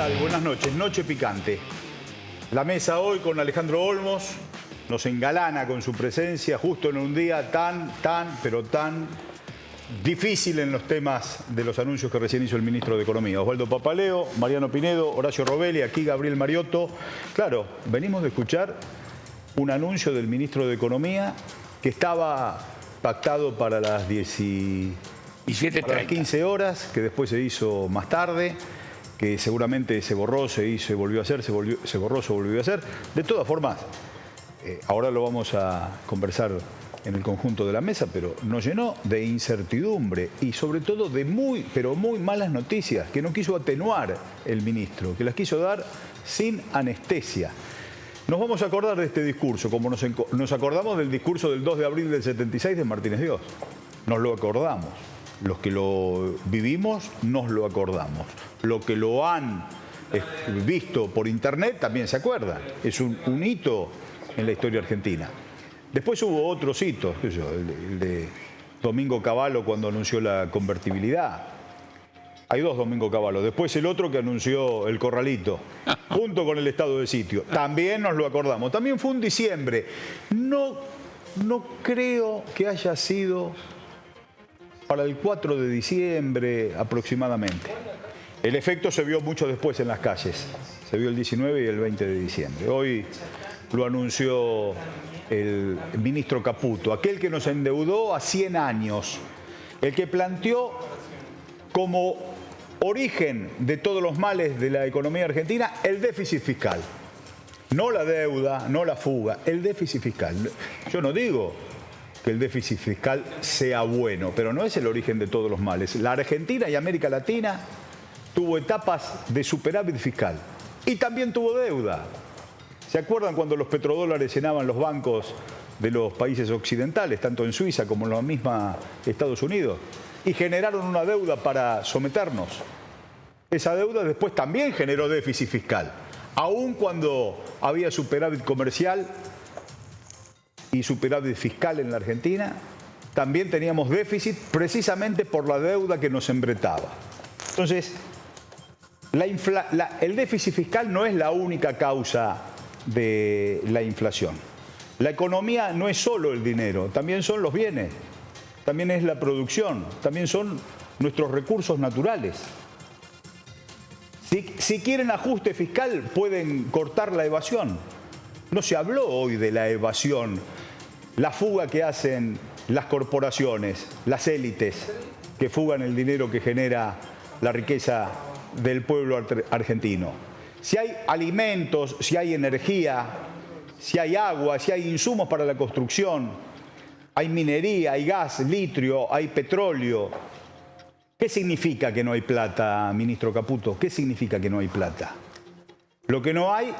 tal? Buenas noches. Noche picante. La mesa hoy con Alejandro Olmos nos engalana con su presencia justo en un día tan difícil en los temas de los anuncios que recién hizo el ministro de Economía. Osvaldo Papaleo, Mariano Pinedo, Horacio Robelli, aquí Gabriel Mariotto. Claro, venimos de escuchar un anuncio del ministro de Economía que estaba pactado para las 15 horas, que después se hizo más tarde, que seguramente se borró, se hizo, se volvió a hacer, se borró, se volvió a hacer. De todas formas, ahora lo vamos a conversar en el conjunto de la mesa, pero nos llenó de incertidumbre y sobre todo de muy malas noticias que no quiso atenuar el ministro, que las quiso dar sin anestesia. Nos vamos a acordar de este discurso, como nos acordamos del discurso del 2 de abril del 76 de Martínez Dios. Nos lo acordamos. Los que lo vivimos nos lo acordamos. Los que lo han visto por internet también se acuerdan. Es un hito en la historia argentina. Después hubo otros hitos, el de Domingo Cavallo cuando anunció la convertibilidad. Hay dos Domingo Cavallo. Después el otro que anunció el corralito, junto con el estado de sitio. También nos lo acordamos. También fue un diciembre. No creo que haya sido para el 4 de diciembre aproximadamente. El efecto se vio mucho después en las calles. Se vio el 19 y el 20 de diciembre. Hoy lo anunció el ministro Caputo, aquel que nos endeudó a 100 años, el que planteó como origen de todos los males de la economía argentina el déficit fiscal. No la deuda, no la fuga, el déficit fiscal. Yo no digo que el déficit fiscal sea bueno, pero no es el origen de todos los males. La Argentina y América Latina tuvo etapas de superávit fiscal y también tuvo deuda. ¿Se acuerdan cuando los petrodólares llenaban los bancos de los países occidentales, tanto en Suiza como en la misma Estados Unidos? Y generaron una deuda para someternos. Esa deuda después también generó déficit fiscal. Aun cuando había superávit comercial y superávit fiscal en la Argentina, también teníamos déficit precisamente por la deuda que nos embretaba. Entonces, el déficit fiscal no es la única causa de la inflación. La economía no es solo el dinero, también son los bienes, también es la producción, también son nuestros recursos naturales. Si quieren ajuste fiscal, pueden cortar la evasión. No se habló hoy de la evasión, la fuga que hacen las corporaciones, las élites, que fugan el dinero que genera la riqueza del pueblo argentino. Si hay alimentos, si hay energía, si hay agua, si hay insumos para la construcción, hay minería, hay gas, litio, hay petróleo. ¿Qué significa que no hay plata, ministro Caputo? ¿Qué significa que no hay plata? Lo que no hay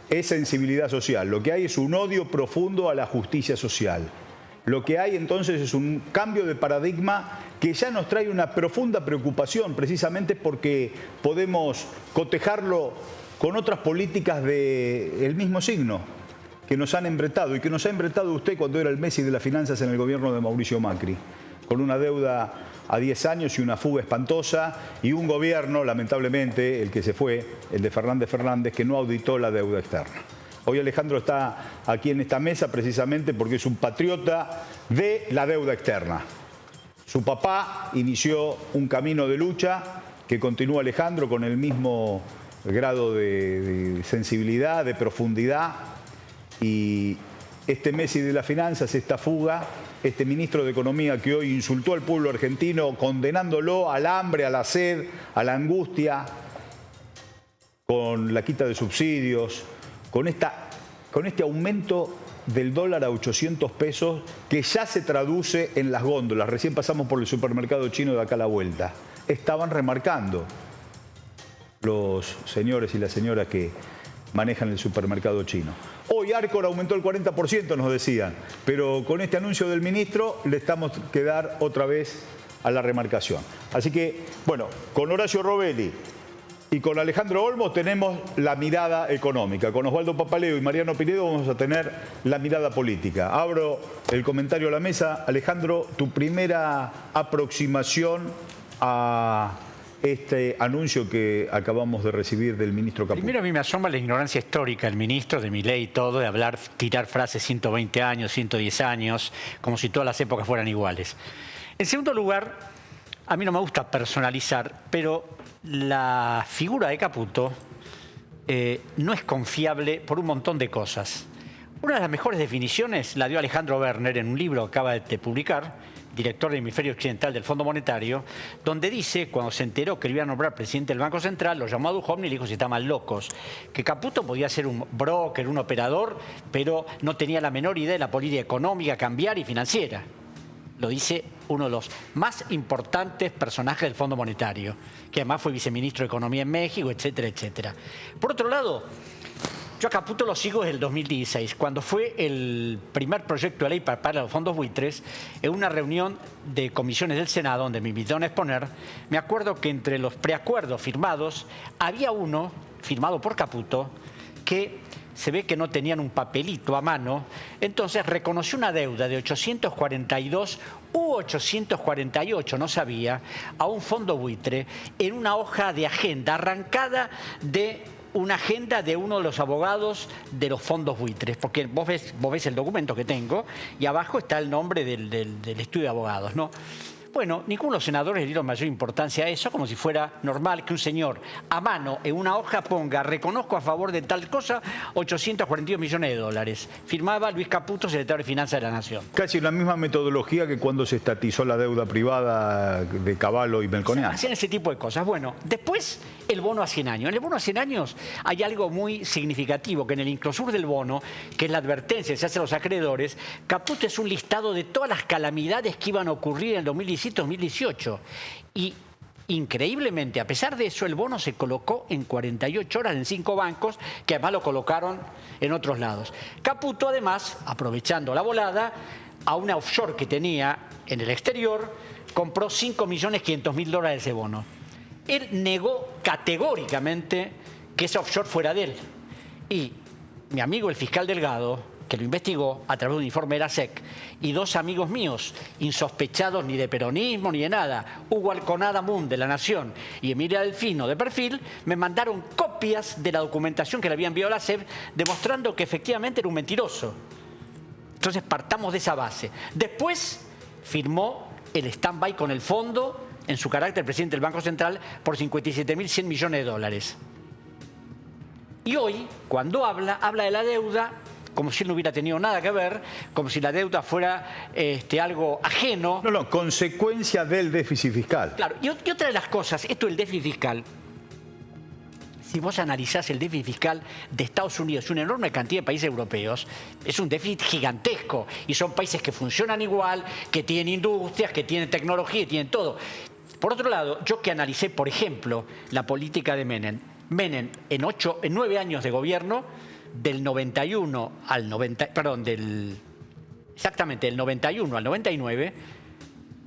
es sensibilidad social, lo que hay es un odio profundo a la justicia social. Lo que hay entonces es un cambio de paradigma que ya nos trae una profunda preocupación, precisamente porque podemos cotejarlo con otras políticas del mismo signo que nos han embretado y que nos ha embretado usted cuando era el Messi de las finanzas en el gobierno de Mauricio Macri, con una deuda a 10 años y una fuga espantosa y un gobierno, lamentablemente, el que se fue, el de Fernández Fernández, que no auditó la deuda externa. Hoy Alejandro está aquí en esta mesa precisamente porque es un patriota de la deuda externa. Su papá inició un camino de lucha que continúa Alejandro con el mismo grado de sensibilidad, de profundidad, y este Messi de las finanzas, esta fuga, este ministro de Economía que hoy insultó al pueblo argentino condenándolo al hambre, a la sed, a la angustia, con la quita de subsidios, con este aumento del dólar a 800 pesos que ya se traduce en las góndolas. Recién pasamos por el supermercado chino de acá a la vuelta. Estaban remarcando los señores y las señoras que manejan el supermercado chino. Hoy Arcor aumentó el 40%, nos decían, pero con este anuncio del ministro le estamos que dar otra vez a la remarcación. Así que, bueno, con Horacio Robelli y con Alejandro Olmos tenemos la mirada económica. Con Osvaldo Papaleo y Mariano Pinedo vamos a tener la mirada política. Abro el comentario a la mesa. Alejandro, tu primera aproximación a este anuncio que acabamos de recibir del ministro Caputo? Primero, a mí me asombra la ignorancia histórica del ministro, de Milei y todo, de hablar, tirar frases 120 años, 110 años, como si todas las épocas fueran iguales. En segundo lugar, a mí no me gusta personalizar, pero la figura de Caputo no es confiable por un montón de cosas. Una de las mejores definiciones la dio Alejandro Werner en un libro que acaba de publicar, director del hemisferio occidental del Fondo Monetario, donde dice, cuando se enteró que le iba a nombrar presidente del Banco Central, lo llamó a Duhovne y le dijo si estaban locos, que Caputo podía ser un broker, un operador, pero no tenía la menor idea de la política económica, cambiaria y financiera. Lo dice uno de los más importantes personajes del Fondo Monetario, que además fue viceministro de Economía en México, etcétera, etcétera. Por otro lado, yo a Caputo lo sigo desde el 2016, cuando fue el primer proyecto de ley para los fondos buitres, en una reunión de comisiones del Senado, donde me invitaron a exponer. Me acuerdo que entre los preacuerdos firmados, había uno firmado por Caputo que se ve que no tenían un papelito a mano, entonces reconoció una deuda de 842 u 848, no sabía, a un fondo buitre en una hoja de agenda arrancada de una agenda de uno de los abogados de los fondos buitres, porque vos ves el documento que tengo y abajo está el nombre del estudio de abogados, ¿no? Bueno, ninguno de los senadores le dieron mayor importancia a eso, como si fuera normal que un señor a mano en una hoja ponga reconozco a favor de tal cosa 842 millones de dólares. Firmaba Luis Caputo, secretario de Finanzas de la Nación. Casi la misma metodología que cuando se estatizó la deuda privada de Cavallo y Melconian. Hacían ese tipo de cosas. Bueno, después el bono a 100 años. En el bono a 100 años hay algo muy significativo, que en el inclosur del bono, que es la advertencia que se hace a los acreedores, Caputo es un listado de todas las calamidades que iban a ocurrir en el 2017-2018. Y increíblemente, a pesar de eso, el bono se colocó en 48 horas en 5 bancos, que además lo colocaron en otros lados. Caputo, además, aprovechando la volada, a una offshore que tenía en el exterior, compró 5.500.000 dólares de ese bono. Él negó categóricamente que ese offshore fuera de él. Y mi amigo el fiscal Delgado, que lo investigó a través de un informe de la SEC, y dos amigos míos, insospechados ni de peronismo ni de nada, Hugo Alconada Mun, de La Nación, y Emilia Delfino, de Perfil, me mandaron copias de la documentación que le había enviado la SEC, demostrando que efectivamente era un mentiroso. Entonces partamos de esa base. Después firmó el stand-by con el fondo, en su carácter presidente del Banco Central, por 57.100 millones de dólares. Y hoy, cuando habla de la deuda como si él no hubiera tenido nada que ver, como si la deuda fuera algo ajeno. No, consecuencia del déficit fiscal. Claro, y otra de las cosas, esto del déficit fiscal, si vos analizás el déficit fiscal de Estados Unidos y una enorme cantidad de países europeos, es un déficit gigantesco. Y son países que funcionan igual, que tienen industrias, que tienen tecnología y tienen todo. Por otro lado, yo que analicé, por ejemplo, la política de Menem. Menem, en 9 años de gobierno, del 91 al 90, perdón, exactamente del 91 al 99,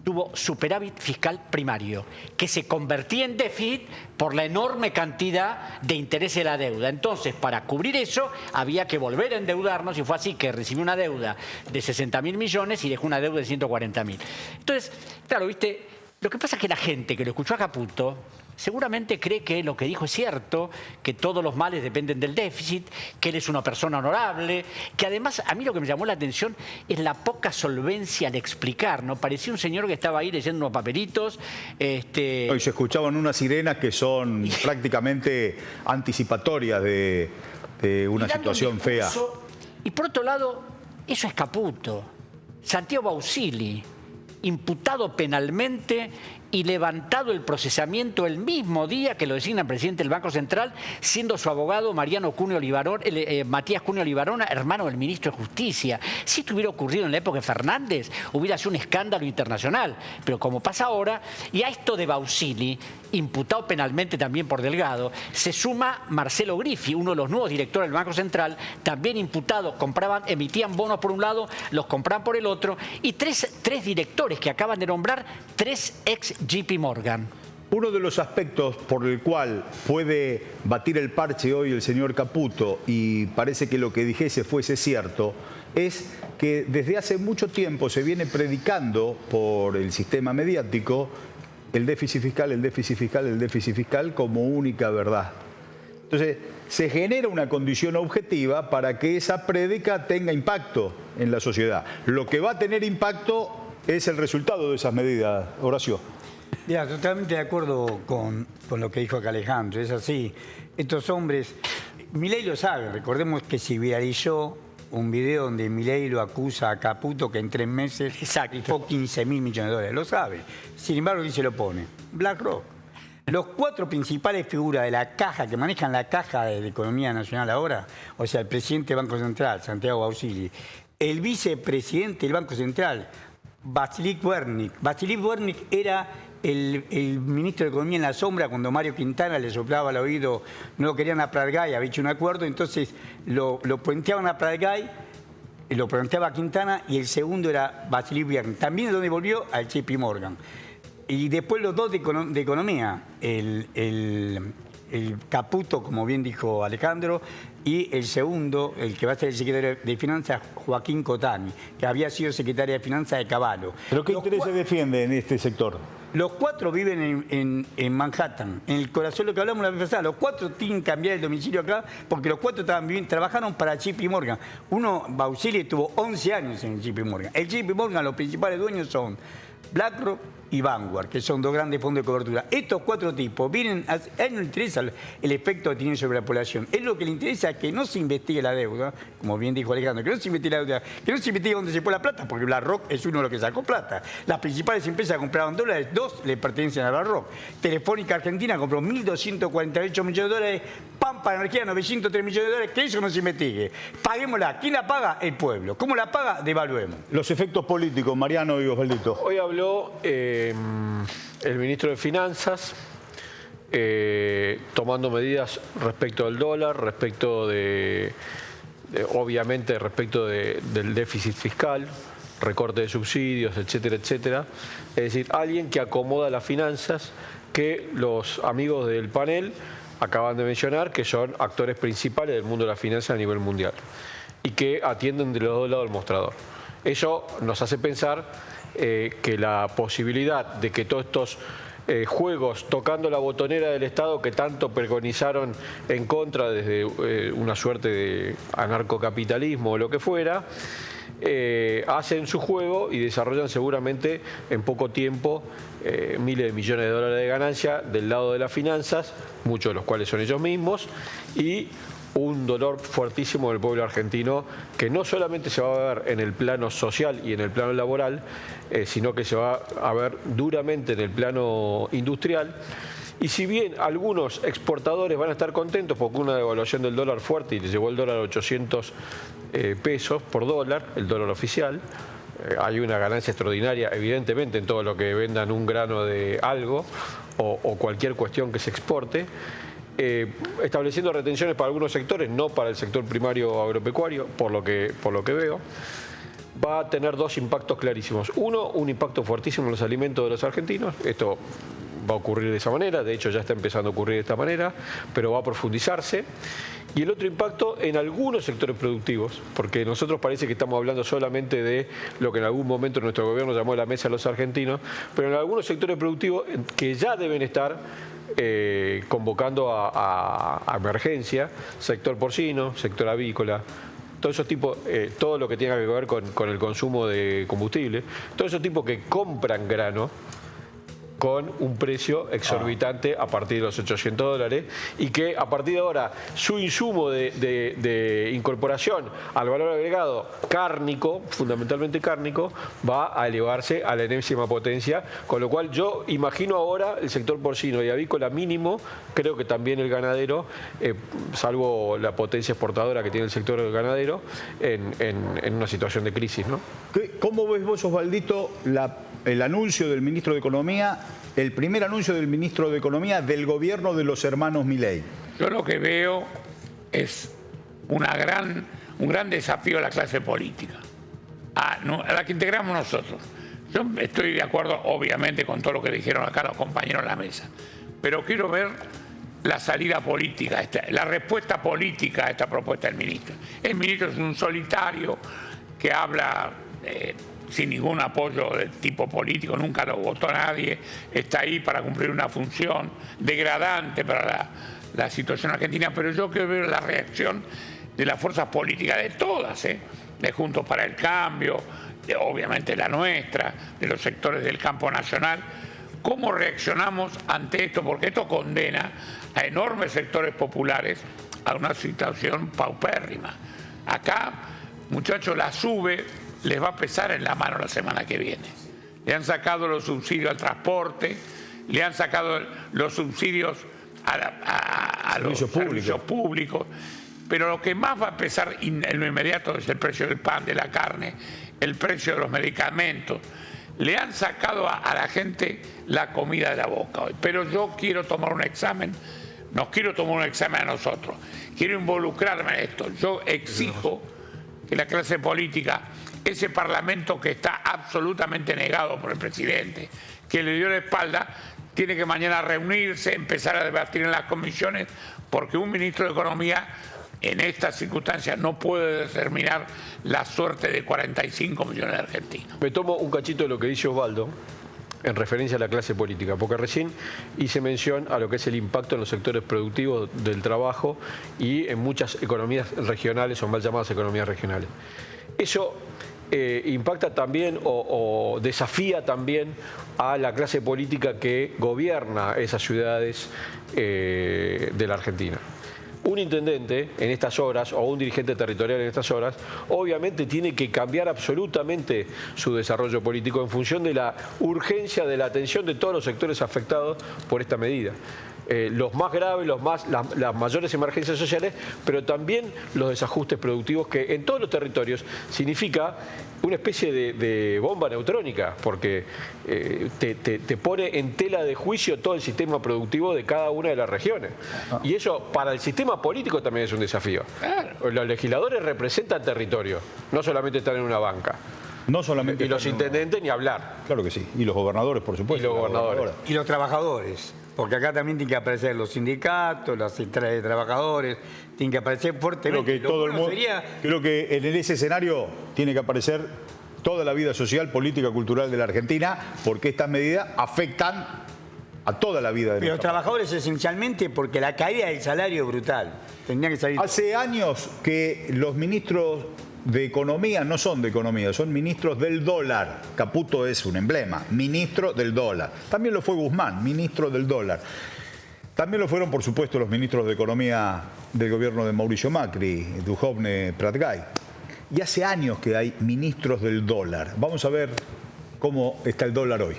tuvo superávit fiscal primario, que se convertía en déficit por la enorme cantidad de interés de la deuda. Entonces, para cubrir eso, había que volver a endeudarnos, y fue así que recibió una deuda de 60.000 millones y dejó una deuda de 140.000. Entonces, claro, viste, lo que pasa es que la gente que lo escuchó a Caputo seguramente cree que lo que dijo es cierto, que todos los males dependen del déficit, que él es una persona honorable, que además a mí lo que me llamó la atención es la poca solvencia al explicar, ¿no? Parecía un señor que estaba ahí leyendo unos papelitos. Hoy se escuchaban unas sirenas que son prácticamente anticipatorias de una situación fea. Y por otro lado, eso es Caputo. Santiago Bausili, imputado penalmente y levantado el procesamiento el mismo día que lo designa presidente del Banco Central, siendo su abogado Matías Cunio Olivarona, hermano del ministro de Justicia. Si esto hubiera ocurrido en la época de Fernández, hubiera sido un escándalo internacional. Pero como pasa ahora, y a esto de Bausili, imputado penalmente también por Delgado, se suma Marcelo Griffi, uno de los nuevos directores del Banco Central, también imputado, emitían bonos por un lado, los compraban por el otro, y tres directores que acaban de nombrar, 3 ex JP Morgan. Uno de los aspectos por el cual puede batir el parche hoy el señor Caputo, y parece que lo que dijese fuese cierto, es que desde hace mucho tiempo se viene predicando por el sistema mediático el déficit fiscal, el déficit fiscal, el déficit fiscal como única verdad. Entonces, se genera una condición objetiva para que esa prédica tenga impacto en la sociedad. Lo que va a tener impacto es el resultado de esas medidas, Horacio. Ya, totalmente de acuerdo con lo que dijo acá Alejandro. Es así. Estos hombres, Milei lo sabe. Recordemos que se viralizó un video donde Milei lo acusa a Caputo que en 3 meses rifó 15.000 millones de dólares. Lo sabe. Sin embargo, ¿quién se lo pone? BlackRock. Los 4 principales figuras de la caja, que manejan la caja de Economía Nacional ahora, o sea, el presidente del Banco Central, Santiago Bausili, el vicepresidente del Banco Central, Vasilis Vodník. Vasilis Vodník era el ministro de Economía en la sombra cuando Mario Quintana le soplaba al oído, no lo querían a Pratgay, había hecho un acuerdo, entonces lo puenteaban a Pratgay, lo planteaba a Quintana, y el segundo era Vasilis Vodník. También es donde volvió al JP Morgan. Y después los dos de economía, el Caputo, como bien dijo Alejandro, y el segundo, el que va a ser el secretario de Finanzas, Joaquín Cotani, que había sido secretario de Finanzas de Cavallo. ¿Pero qué interés se defiende en este sector? Los 4 viven en Manhattan, en el corazón de lo que hablamos la vez pasada. Los 4 tienen que cambiar el domicilio acá porque los 4 trabajaron para JP Morgan. Uno, Bausili, estuvo 11 años en el JP Morgan. El JP Morgan, los principales dueños son BlackRock y Vanguard, que son 2 grandes fondos de cobertura. Estos 4 tipos vienen, a él no le interesa el efecto que tiene sobre la población. Es lo que le interesa es que no se investigue la deuda, como bien dijo Alejandro, que no se investigue la deuda, que no se investigue dónde se fue la plata, porque BlackRock es uno de los que sacó plata. Las principales empresas compraban dólares, 2 le pertenecen a BlackRock. Telefónica Argentina compró 1.248 millones de dólares, Pampa Energía 903 millones de dólares, que eso no se investigue. Paguémosla. ¿Quién la paga? El pueblo. ¿Cómo la paga? Devaluemos. Los efectos políticos, Mariano y Osvaldito. Hoy habló el ministro de Finanzas tomando medidas respecto al dólar, respecto obviamente respecto del déficit fiscal, recorte de subsidios, etcétera, etcétera. Es decir, alguien que acomoda las finanzas, que los amigos del panel acaban de mencionar, que son actores principales del mundo de la finanza a nivel mundial y que atienden de los 2 lados del mostrador. Eso nos hace pensar que la posibilidad de que todos estos juegos tocando la botonera del Estado que tanto preconizaron en contra desde una suerte de anarcocapitalismo o lo que fuera, hacen su juego y desarrollan seguramente en poco tiempo miles de millones de dólares de ganancia del lado de las finanzas, muchos de los cuales son ellos mismos, y un dolor fuertísimo del pueblo argentino que no solamente se va a ver en el plano social y en el plano laboral, sino que se va a ver duramente en el plano industrial. Y si bien algunos exportadores van a estar contentos porque una devaluación del dólar fuerte y les llevó el dólar a 800 pesos por dólar, el dólar oficial, hay una ganancia extraordinaria evidentemente en todo lo que vendan un grano de algo o cualquier cuestión que se exporte, estableciendo retenciones para algunos sectores, no para el sector primario agropecuario, por lo que veo, va a tener 2 impactos clarísimos. Uno, un impacto fuertísimo en los alimentos de los argentinos. Esto va a ocurrir de esa manera, de hecho ya está empezando a ocurrir de esta manera, pero va a profundizarse. Y el otro impacto en algunos sectores productivos, porque nosotros parece que estamos hablando solamente de lo que en algún momento nuestro gobierno llamó la mesa de los argentinos, pero en algunos sectores productivos que ya deben estar convocando a emergencia, sector porcino, sector avícola, todos esos tipos, todo lo que tenga que ver con el consumo de combustible, todos esos tipos que compran grano con un precio exorbitante a partir de los 800 dólares y que a partir de ahora su insumo de incorporación al valor agregado cárnico, fundamentalmente cárnico, va a elevarse a la enésima potencia, con lo cual yo imagino ahora el sector porcino y avícola mínimo, creo que también el ganadero, salvo la potencia exportadora que tiene el sector del ganadero, en una situación de crisis, ¿no? ¿Cómo ves vos, Osvaldito, el anuncio del ministro de Economía, el primer anuncio del ministro de Economía del gobierno de los hermanos Milei? Yo lo que veo es un gran desafío a la clase política, a la que integramos nosotros. Yo estoy de acuerdo, obviamente, con todo lo que dijeron acá los compañeros en la mesa, pero quiero ver la salida política, la respuesta política a esta propuesta del ministro. El ministro es un solitario que habla sin ningún apoyo de tipo político, nunca lo votó nadie, está ahí para cumplir una función degradante para la situación argentina, pero yo quiero ver la reacción de las fuerzas políticas, de todas, de Juntos para el Cambio, de, obviamente la nuestra, de los sectores del campo nacional. ¿Cómo reaccionamos ante esto? Porque esto condena a enormes sectores populares a una situación paupérrima. Acá, muchachos, la SUBE les va a pesar en la mano la semana que viene. Le han sacado los subsidios al transporte, le han sacado los subsidios a los servicios públicos. Pero lo que más va a pesar en lo inmediato es el precio del pan, de la carne, el precio de los medicamentos. Le han sacado a la gente la comida de la boca hoy. Pero yo quiero tomar un examen, nos quiero tomar un examen a nosotros. Quiero involucrarme en esto. Yo exijo que la clase política, ese parlamento que está absolutamente negado por el presidente, que le dio la espalda, tiene que mañana reunirse, empezar a debatir en las comisiones, porque un ministro de Economía en estas circunstancias no puede determinar la suerte de 45 millones de argentinos. Me tomo un cachito de lo que dice Osvaldo en referencia a la clase política, porque recién hice mención a lo que es el impacto en los sectores productivos del trabajo y en muchas economías regionales o mal llamadas economías regionales. Eso impacta también o desafía también a la clase política que gobierna esas ciudades de la Argentina. Un intendente en estas horas o un dirigente territorial en estas horas obviamente tiene que cambiar absolutamente su desarrollo político en función de la urgencia de la atención de todos los sectores afectados por esta medida. Los más graves, las mayores emergencias sociales, pero también los desajustes productivos que en todos los territorios significa una especie de bomba neutrónica, porque te pone en tela de juicio todo el sistema productivo de cada una de las regiones. Y eso para el sistema político también es un desafío. Los legisladores representan territorio, no solamente están en una banca. No solamente y los intendentes ni hablar. Claro que sí. Y los gobernadores, por supuesto. Y los gobernadores. Y los trabajadores. Porque acá también tienen que aparecer los sindicatos, las centrales de trabajadores, tienen que aparecer fuertemente. Creo que todo el mundo, creo que en ese escenario tiene que aparecer toda la vida social, política, cultural de la Argentina, porque estas medidas afectan a toda la vida de Pero los trabajadores esencialmente porque la caída del salario es brutal. Tendrían que salir. Hace años que los ministros de Economía no son de Economía, son ministros del dólar. Caputo es un emblema, ministro del dólar. También lo fue Guzmán, ministro del dólar. También lo fueron, por supuesto, los ministros de Economía del gobierno de Mauricio Macri, Duhovne, Pratgay. Y hace años que hay ministros del dólar. Vamos a ver cómo está el dólar hoy.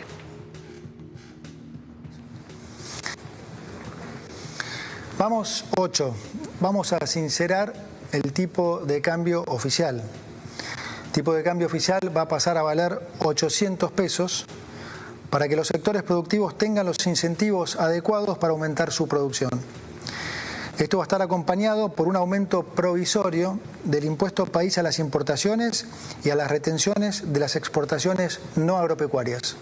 Vamos 8. Vamos a sincerar el tipo de cambio oficial. El tipo de cambio oficial va a pasar a valer 800 pesos para que los sectores productivos tengan los incentivos adecuados para aumentar su producción. Esto va a estar acompañado por un aumento provisorio del impuesto país a las importaciones y a las retenciones de las exportaciones no agropecuarias.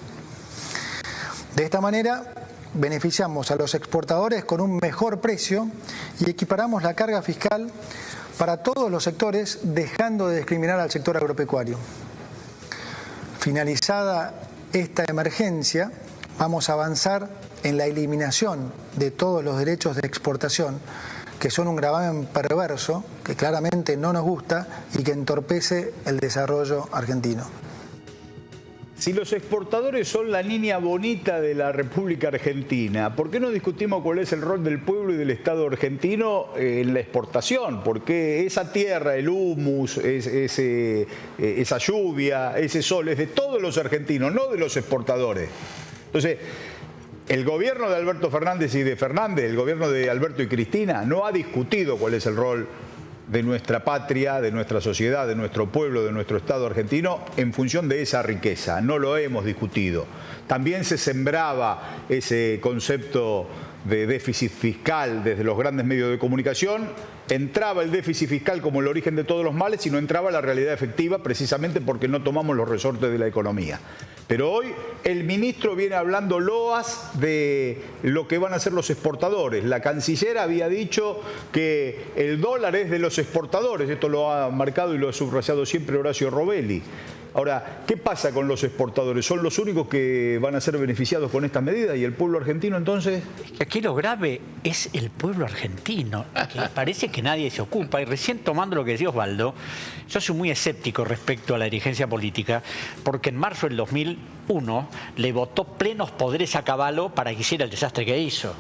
De esta manera, beneficiamos a los exportadores con un mejor precio y equiparamos la carga fiscal para todos los sectores, dejando de discriminar al sector agropecuario. Finalizada esta emergencia, vamos a avanzar en la eliminación de todos los derechos de exportación, que son un gravamen perverso, que claramente no nos gusta y que entorpece el desarrollo argentino. Si los exportadores son la niña bonita de la República Argentina, ¿por qué no discutimos cuál es el rol del pueblo y del Estado argentino en la exportación? Porque esa tierra, el humus, esa lluvia, ese sol, es de todos los argentinos, no de los exportadores. Entonces, el gobierno de Alberto Fernández y de Fernández, el gobierno de Alberto y Cristina, no ha discutido cuál es el rol de nuestra patria, de nuestra sociedad, de nuestro pueblo, de nuestro Estado argentino, en función de esa riqueza. No lo hemos discutido. También se sembraba ese concepto de déficit fiscal desde los grandes medios de comunicación. Entraba el déficit fiscal como el origen de todos los males y no entraba la realidad efectiva precisamente porque no tomamos los resortes de la economía. Pero hoy el ministro viene hablando loas de lo que van a hacer los exportadores. La canciller había dicho que el dólar es de los exportadores. Esto lo ha marcado y lo ha subrayado siempre Horacio Robelli. Ahora, ¿qué pasa con los exportadores? ¿Son los únicos que van a ser beneficiados con estas medidas? ¿Y el pueblo argentino entonces? Aquí lo grave es el pueblo argentino, que parece que nadie se ocupa. Y recién tomando lo que decía Osvaldo, yo soy muy escéptico respecto a la dirigencia política, porque en marzo del 2001 le votó plenos poderes a Cavallo para que hiciera el desastre que hizo.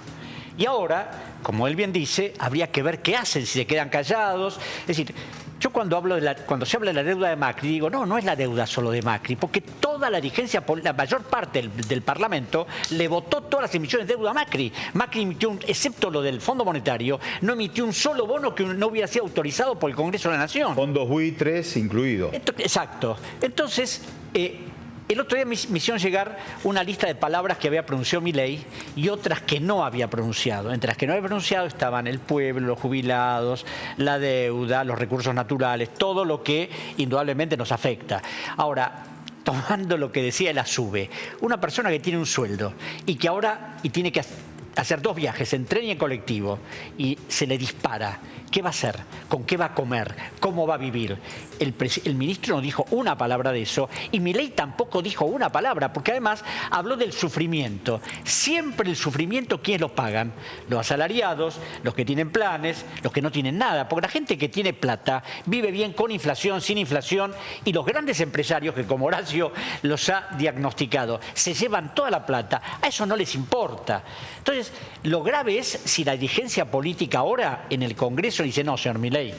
Y ahora, como él bien dice, habría que ver qué hacen, si se quedan callados. Es decir, yo cuando se habla de la deuda de Macri, digo, no es la deuda solo de Macri, porque toda la dirigencia, la mayor parte del Parlamento, le votó todas las emisiones de deuda a Macri. Macri emitió, excepto lo del Fondo Monetario, no emitió un solo bono que no hubiera sido autorizado por el Congreso de la Nación. Fondos buitres incluidos. Exacto. Entonces, el otro día me hicieron llegar una lista de palabras que había pronunciado Milei y otras que no había pronunciado. Entre las que no había pronunciado estaban el pueblo, los jubilados, la deuda, los recursos naturales, todo lo que indudablemente nos afecta. Ahora, tomando lo que decía la SUBE, una persona que tiene un sueldo y que ahora tiene que hacer 2 viajes en tren y en colectivo y se le dispara, ¿qué va a hacer? ¿Con qué va a comer? ¿Cómo va a vivir? El ministro no dijo una palabra de eso y Milei tampoco dijo una palabra, porque además habló del sufrimiento. Siempre el sufrimiento, ¿quiénes lo pagan? Los asalariados, los que tienen planes, los que no tienen nada, porque la gente que tiene plata vive bien con inflación, sin inflación, y los grandes empresarios, que como Horacio los ha diagnosticado, se llevan toda la plata, a eso no les importa. Entonces, lo grave es si la dirigencia política ahora en el Congreso dice, no, señor Milei,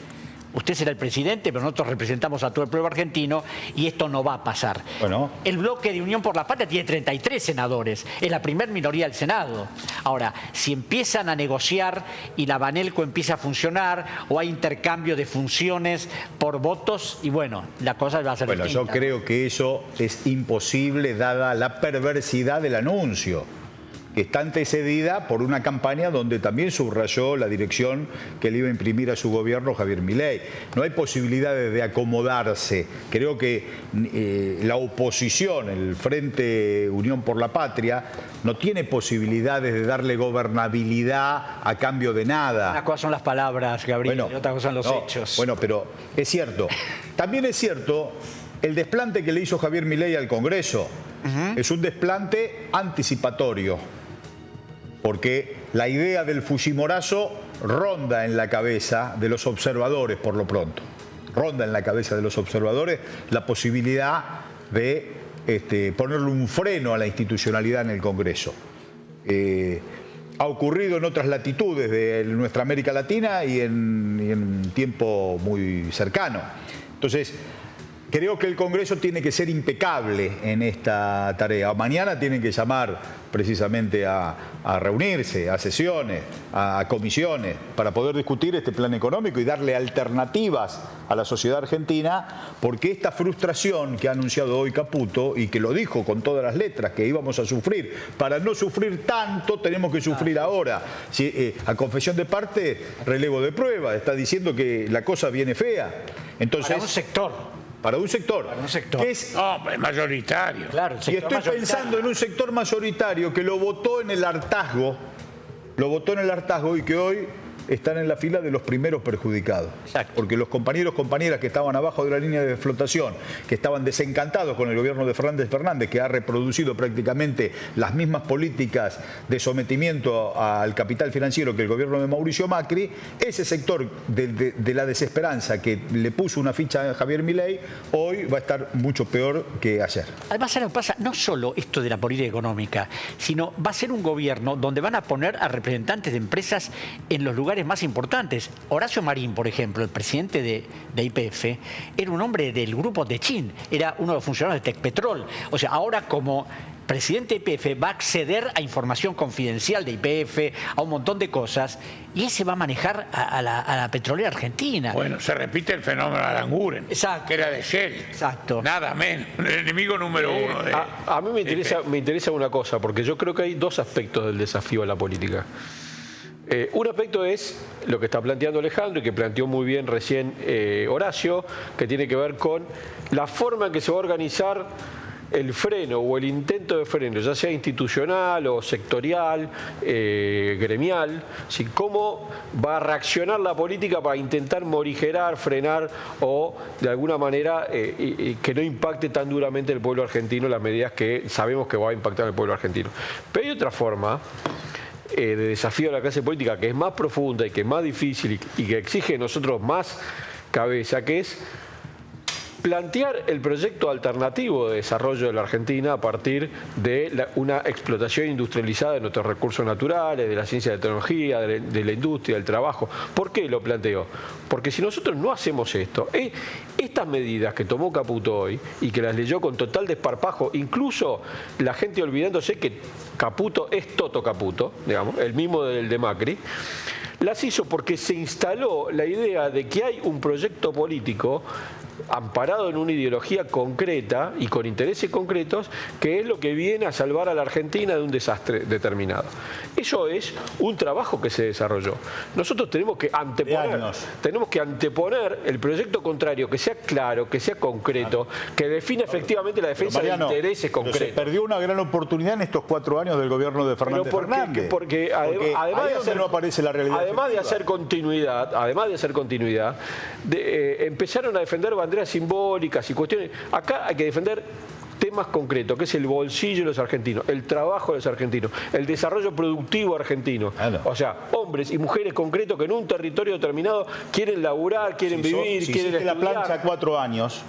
usted será el presidente, pero nosotros representamos a todo el pueblo argentino y esto no va a pasar. Bueno. El bloque de Unión por la Patria tiene 33 senadores, es la primer minoría del Senado. Ahora, si empiezan a negociar y la Banelco empieza a funcionar o hay intercambio de funciones por votos, y bueno, la cosa va a ser distinta. Yo creo que eso es imposible dada la perversidad del anuncio, que está antecedida por una campaña donde también subrayó la dirección que le iba a imprimir a su gobierno Javier Milei. No hay posibilidades de acomodarse. Creo que la oposición, el Frente Unión por la Patria, no tiene posibilidades de darle gobernabilidad a cambio de nada. Una cosa son las palabras, Gabriel, y otra cosa son los hechos. Bueno, pero es cierto. También es cierto el desplante que le hizo Javier Milei al Congreso. Es un desplante anticipatorio, porque la idea del Fujimorazo ronda en la cabeza de los observadores por lo pronto. Ronda en la cabeza de los observadores la posibilidad de ponerle un freno a la institucionalidad en el Congreso. Ha ocurrido en otras latitudes de nuestra América Latina y en tiempo muy cercano. Entonces, creo que el Congreso tiene que ser impecable en esta tarea. Mañana tienen que llamar precisamente a reunirse, a sesiones, a comisiones, para poder discutir este plan económico y darle alternativas a la sociedad argentina, porque esta frustración que ha anunciado hoy Caputo, y que lo dijo con todas las letras, que íbamos a sufrir, para no sufrir tanto tenemos que sufrir ahora. A confesión de parte, relevo de prueba, está diciendo que la cosa viene fea. Entonces, para un sector. Para un sector. Para un sector. Que es, No, es mayoritario. Claro, y estoy pensando en un sector mayoritario que lo votó en el hartazgo, y que hoy están en la fila de los primeros perjudicados. Exacto. Porque los compañeros, compañeras que estaban abajo de la línea de flotación, que estaban desencantados con el gobierno de Fernández, que ha reproducido prácticamente las mismas políticas de sometimiento al capital financiero que el gobierno de Mauricio Macri, ese sector de la desesperanza que le puso una ficha a Javier Milei, hoy va a estar mucho peor que ayer. Además, ahora pasa no solo esto de la política económica, sino va a ser un gobierno donde van a poner a representantes de empresas en los lugares más importantes. Horacio Marín, por ejemplo, el presidente de YPF, era un hombre del grupo Techin, era uno de los funcionarios de Tecpetrol. O sea, ahora como presidente de YPF va a acceder a información confidencial de YPF, a un montón de cosas, y ese va a manejar a la petrolera argentina. Bueno, se repite el fenómeno de Aranguren, Exacto. que era de Shell. Exacto. Nada menos, el enemigo número uno. A mí me interesa una cosa, porque yo creo que hay 2 aspectos del desafío a la política. Un aspecto es lo que está planteando Alejandro y que planteó muy bien recién Horacio, que tiene que ver con la forma en que se va a organizar el freno o el intento de freno, ya sea institucional o sectorial, gremial, ¿sí? Cómo va a reaccionar la política para intentar morigerar, frenar o de alguna manera que no impacte tan duramente el pueblo argentino las medidas que sabemos que va a impactar al pueblo argentino. Pero hay otra forma de desafío a la clase política que es más profunda y que es más difícil y que exige de nosotros más cabeza, que es plantear el proyecto alternativo de desarrollo de la Argentina a partir de una explotación industrializada de nuestros recursos naturales, de la ciencia y la tecnología, de la industria, del trabajo. ¿Por qué lo planteo? Porque si nosotros no hacemos esto, estas medidas que tomó Caputo hoy y que las leyó con total desparpajo, incluso la gente olvidándose que Caputo es Toto Caputo, digamos, el mismo del de Macri, las hizo porque se instaló la idea de que hay un proyecto político amparado en una ideología concreta y con intereses concretos, que es lo que viene a salvar a la Argentina de un desastre determinado. Eso es un trabajo que se desarrolló. Nosotros tenemos que anteponer el proyecto contrario, que sea claro, que sea concreto, que defina efectivamente la defensa de intereses concretos. Se perdió una gran oportunidad en estos 4 años del gobierno de Fernández Fernández. Porque además de hacer, no aparece la realidad además de hacer continuidad, empezaron a defender banderas simbólicas y cuestiones. Acá hay que defender temas concretos, que es el bolsillo de los argentinos, el trabajo de los argentinos, el desarrollo productivo argentino. O sea, hombres y mujeres concretos que en un territorio determinado quieren laburar, quieren vivir, quieren hiciste estudiar. la plancha 4 años,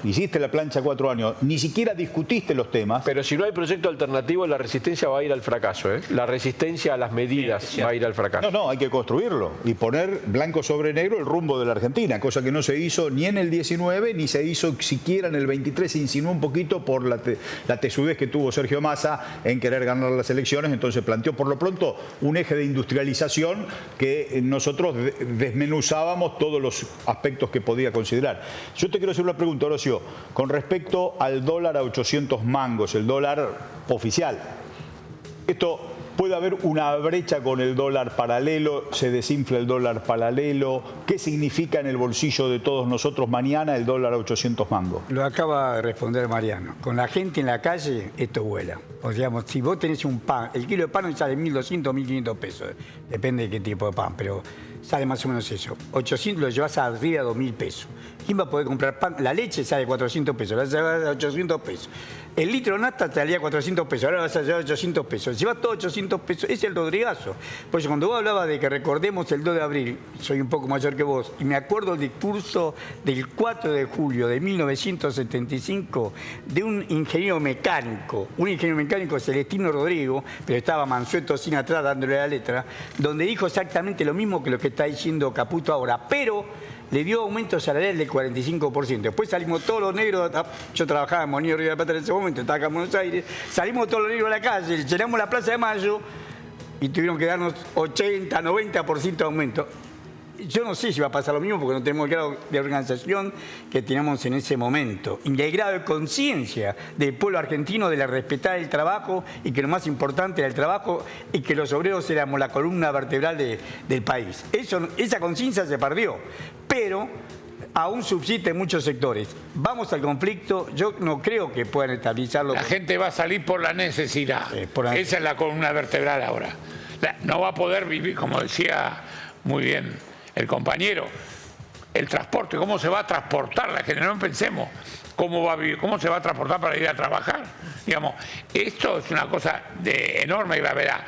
ni siquiera discutiste los temas. Pero si no hay proyecto alternativo, la resistencia va a ir al fracaso, ¿eh? La resistencia a las medidas va a ir al fracaso. No, hay que construirlo y poner blanco sobre negro el rumbo de la Argentina, cosa que no se hizo ni en el 19, ni se hizo siquiera en el 23, se insinuó un poquito por la tesudez que tuvo Sergio Massa en querer ganar las elecciones, entonces planteó por lo pronto un eje de industrialización que nosotros desmenuzábamos todos los aspectos que podía considerar. Yo te quiero hacer una pregunta, Horacio, con respecto al dólar a 800 mangos, el dólar oficial. Esto puede haber una brecha con el dólar paralelo, se desinfla el dólar paralelo. ¿Qué significa en el bolsillo de todos nosotros mañana el dólar a 800 mangos? Lo acaba de responder Mariano. Con la gente en la calle, esto vuela. O sea, digamos, si vos tenés un pan, el kilo de pan sale 1.200, 1.500 pesos. Depende de qué tipo de pan, pero sale más o menos eso. 800 lo llevas arriba a 2.000 pesos. ¿Quién va a poder comprar pan? La leche sale 400 pesos, la vas a llevar a 800 pesos. El litro de nafta te salía 400 pesos, ahora vas a llevar 800 pesos. Llevas todo 800 pesos, es el Rodrigazo. Por eso cuando vos hablabas de que recordemos el 2 de abril, soy un poco mayor que vos, y me acuerdo del discurso del 4 de julio de 1975 de un ingeniero mecánico Celestino Rodrigo, pero estaba Mansueto sin atrás dándole la letra, donde dijo exactamente lo mismo que lo que está diciendo Caputo ahora, pero le dio aumento salarial del 45%. Después salimos todos los negros, yo trabajaba en Monillo Río de la Plata en ese momento, estaba acá en Buenos Aires, salimos todos los negros a la calle, llenamos la Plaza de Mayo y tuvieron que darnos 80, 90% de aumento. Yo no sé si va a pasar lo mismo porque no tenemos el grado de organización que teníamos en ese momento. Y el grado de conciencia del pueblo argentino de la respetar el trabajo y que lo más importante era el trabajo y que los obreros éramos la columna vertebral del país. Esa conciencia se perdió, pero aún subsiste en muchos sectores. Vamos al conflicto, yo no creo que puedan estabilizarlo. La gente va a salir por la necesidad. Esa es la columna vertebral ahora. No va a poder vivir, como decía muy bien el compañero, el transporte, cómo se va a transportar la gente, no pensemos cómo va a vivir, cómo se va a transportar para ir a trabajar. Digamos, esto es una cosa de enorme gravedad.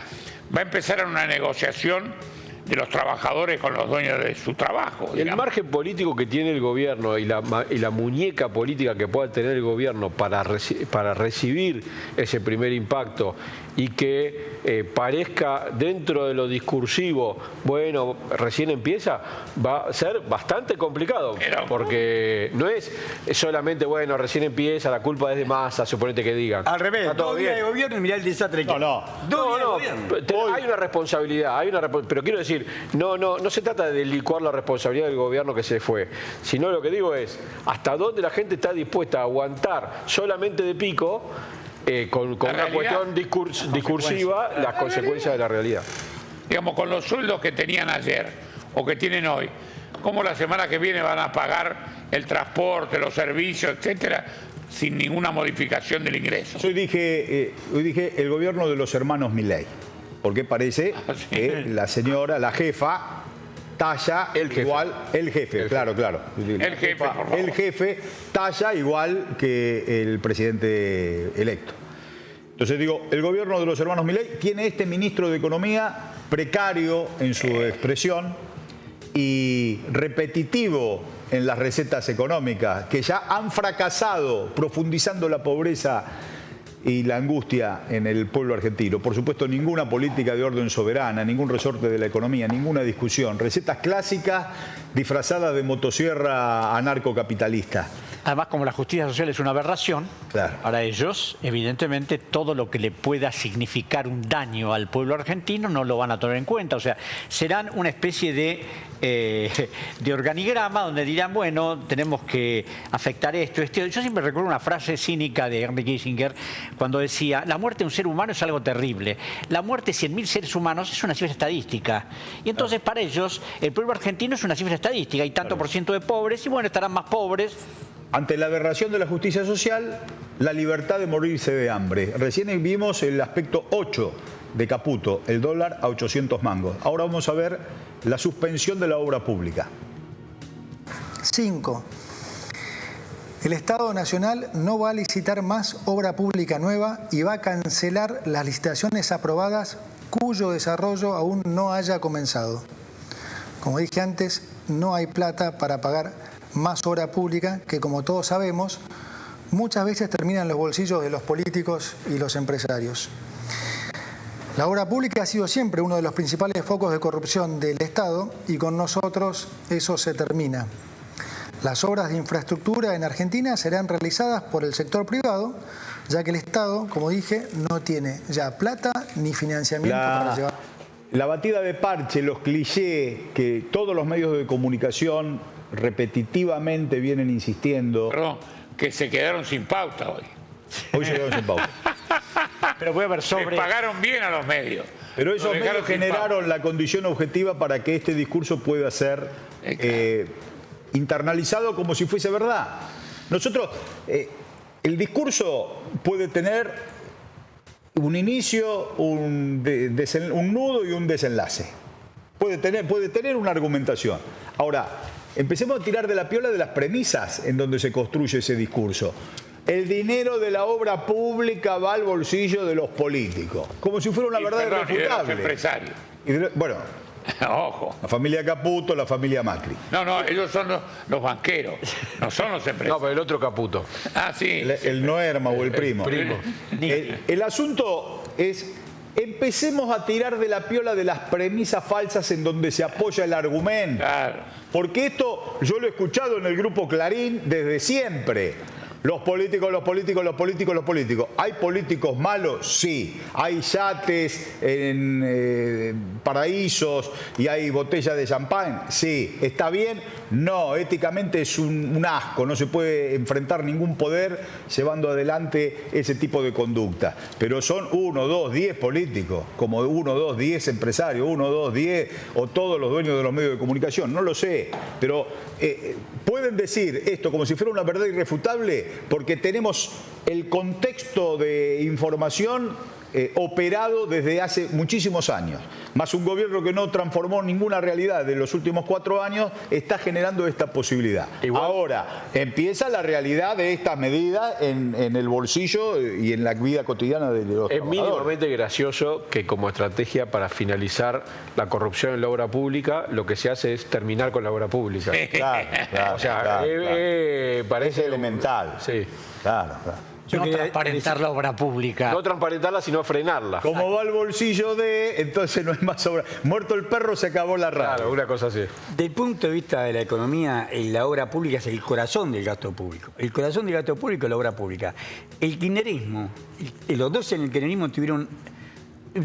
Va a empezar una negociación de los trabajadores con los dueños de su trabajo. El margen político que tiene el gobierno y la muñeca política que pueda tener el gobierno para recibir ese primer impacto y que parezca dentro de lo discursivo, bueno, recién empieza, va a ser bastante complicado. Porque no es solamente, bueno, recién empieza, la culpa es de Massa, suponete que digan. Al revés, 2 días de gobierno y mirá el desastre que hay una responsabilidad, pero quiero decir, no se trata de licuar la responsabilidad del gobierno que se fue, sino lo que digo es, hasta dónde la gente está dispuesta a aguantar solamente de pico, con una cuestión discursiva, las consecuencias de la realidad. Digamos, con los sueldos que tenían ayer o que tienen hoy, ¿cómo la semana que viene van a pagar el transporte, los servicios, etcétera? sin ninguna modificación del ingreso. Hoy dije el gobierno de los hermanos Milei, porque parece que la señora, la jefa, talla igual, el jefe, claro. El jefe, por favor. El jefe talla igual que el presidente electo. Entonces digo, el gobierno de los hermanos Milei tiene este ministro de Economía precario en su expresión y repetitivo en las recetas económicas, que ya han fracasado profundizando la pobreza y la angustia en el pueblo argentino. Por supuesto, ninguna política de orden soberana, ningún resorte de la economía, ninguna discusión. Recetas clásicas disfrazadas de motosierra anarcocapitalista. Además, como la justicia social es una aberración, Claro. para ellos, evidentemente, todo lo que le pueda significar un daño al pueblo argentino no lo van a tener en cuenta. O sea, serán una especie de organigrama donde dirán, bueno, tenemos que afectar esto. Yo siempre recuerdo una frase cínica de Henry Kissinger cuando decía, la muerte de un ser humano es algo terrible. La muerte de 100.000 seres humanos es una cifra estadística. Y entonces, para ellos, el pueblo argentino es una cifra estadística. Hay tanto por ciento de pobres y, bueno, estarán más pobres. Ante la aberración de la justicia social, la libertad de morirse de hambre. Recién vimos el aspecto 8 de Caputo, el dólar a 800 mangos. Ahora vamos a ver la suspensión de la obra pública. 5. El Estado Nacional no va a licitar más obra pública nueva y va a cancelar las licitaciones aprobadas cuyo desarrollo aún no haya comenzado. Como dije antes, no hay plata para pagar más obra pública que, como todos sabemos, muchas veces termina en los bolsillos de los políticos y los empresarios. La obra pública ha sido siempre uno de los principales focos de corrupción del Estado y con nosotros eso se termina. Las obras de infraestructura en Argentina serán realizadas por el sector privado, ya que el Estado, como dije, no tiene ya plata ni financiamiento para llevar. La batida de parche, los clichés que todos los medios de comunicación repetitivamente vienen insistiendo. Perdón, que se quedaron sin pauta hoy. Hoy se quedaron sin pauta. Pero voy a ver sobre... Le pagaron bien a los medios. Pero esos Lo dejaron medios sin generaron la condición objetiva para que este discurso pueda ser internalizado como si fuese verdad. Nosotros, el discurso puede tener un inicio, un nudo y un desenlace. Puede tener una argumentación. Ahora, empecemos a tirar de la piola de las premisas en donde se construye ese discurso. El dinero de la obra pública va al bolsillo de los políticos, como si fuera una verdad irrefutable. Y de los empresarios. Bueno, Ojo. la familia Caputo, la familia Macri. No, ellos son los banqueros, no son los empresarios. No, pero el otro Caputo. Ah, sí. El Noerma o el primo. primo. El asunto es, empecemos a tirar de la piola de las premisas falsas en donde se apoya el argumento. Claro. Porque esto yo lo he escuchado en el grupo Clarín desde siempre. Los políticos. ¿Hay políticos malos? Sí. ¿Hay yates en paraísos y hay botellas de champán? Sí. ¿Está bien? No. Éticamente es un asco. No se puede enfrentar ningún poder llevando adelante ese tipo de conducta. Pero son 1, 2, 10 políticos, como 1, 2, 10 empresarios, 1, 2, 10 o todos los dueños de los medios de comunicación. No lo sé. Pero pueden decir esto como si fuera una verdad irrefutable porque tenemos el contexto de información operado desde hace muchísimos años. Más un gobierno que no transformó ninguna realidad de los últimos 4 años está generando esta posibilidad. Igual. Ahora, empieza la realidad de estas medidas en el bolsillo y en la vida cotidiana de los Es trabajadores. mínimamente gracioso que como estrategia para finalizar la corrupción en la obra pública, lo que se hace es terminar con la obra pública. Claro, O sea, claro. parece Es elemental. Sí. Claro. No quería transparentar la obra pública. No transparentarla, sino frenarla. Como va al bolsillo de, entonces no es más obra. Muerto el perro, se acabó la radio. Claro, una cosa así. Del punto de vista de la economía, la obra pública es el corazón del gasto público. El corazón del gasto público es la obra pública. El kirchnerismo, los dos en el kirchnerismo tuvieron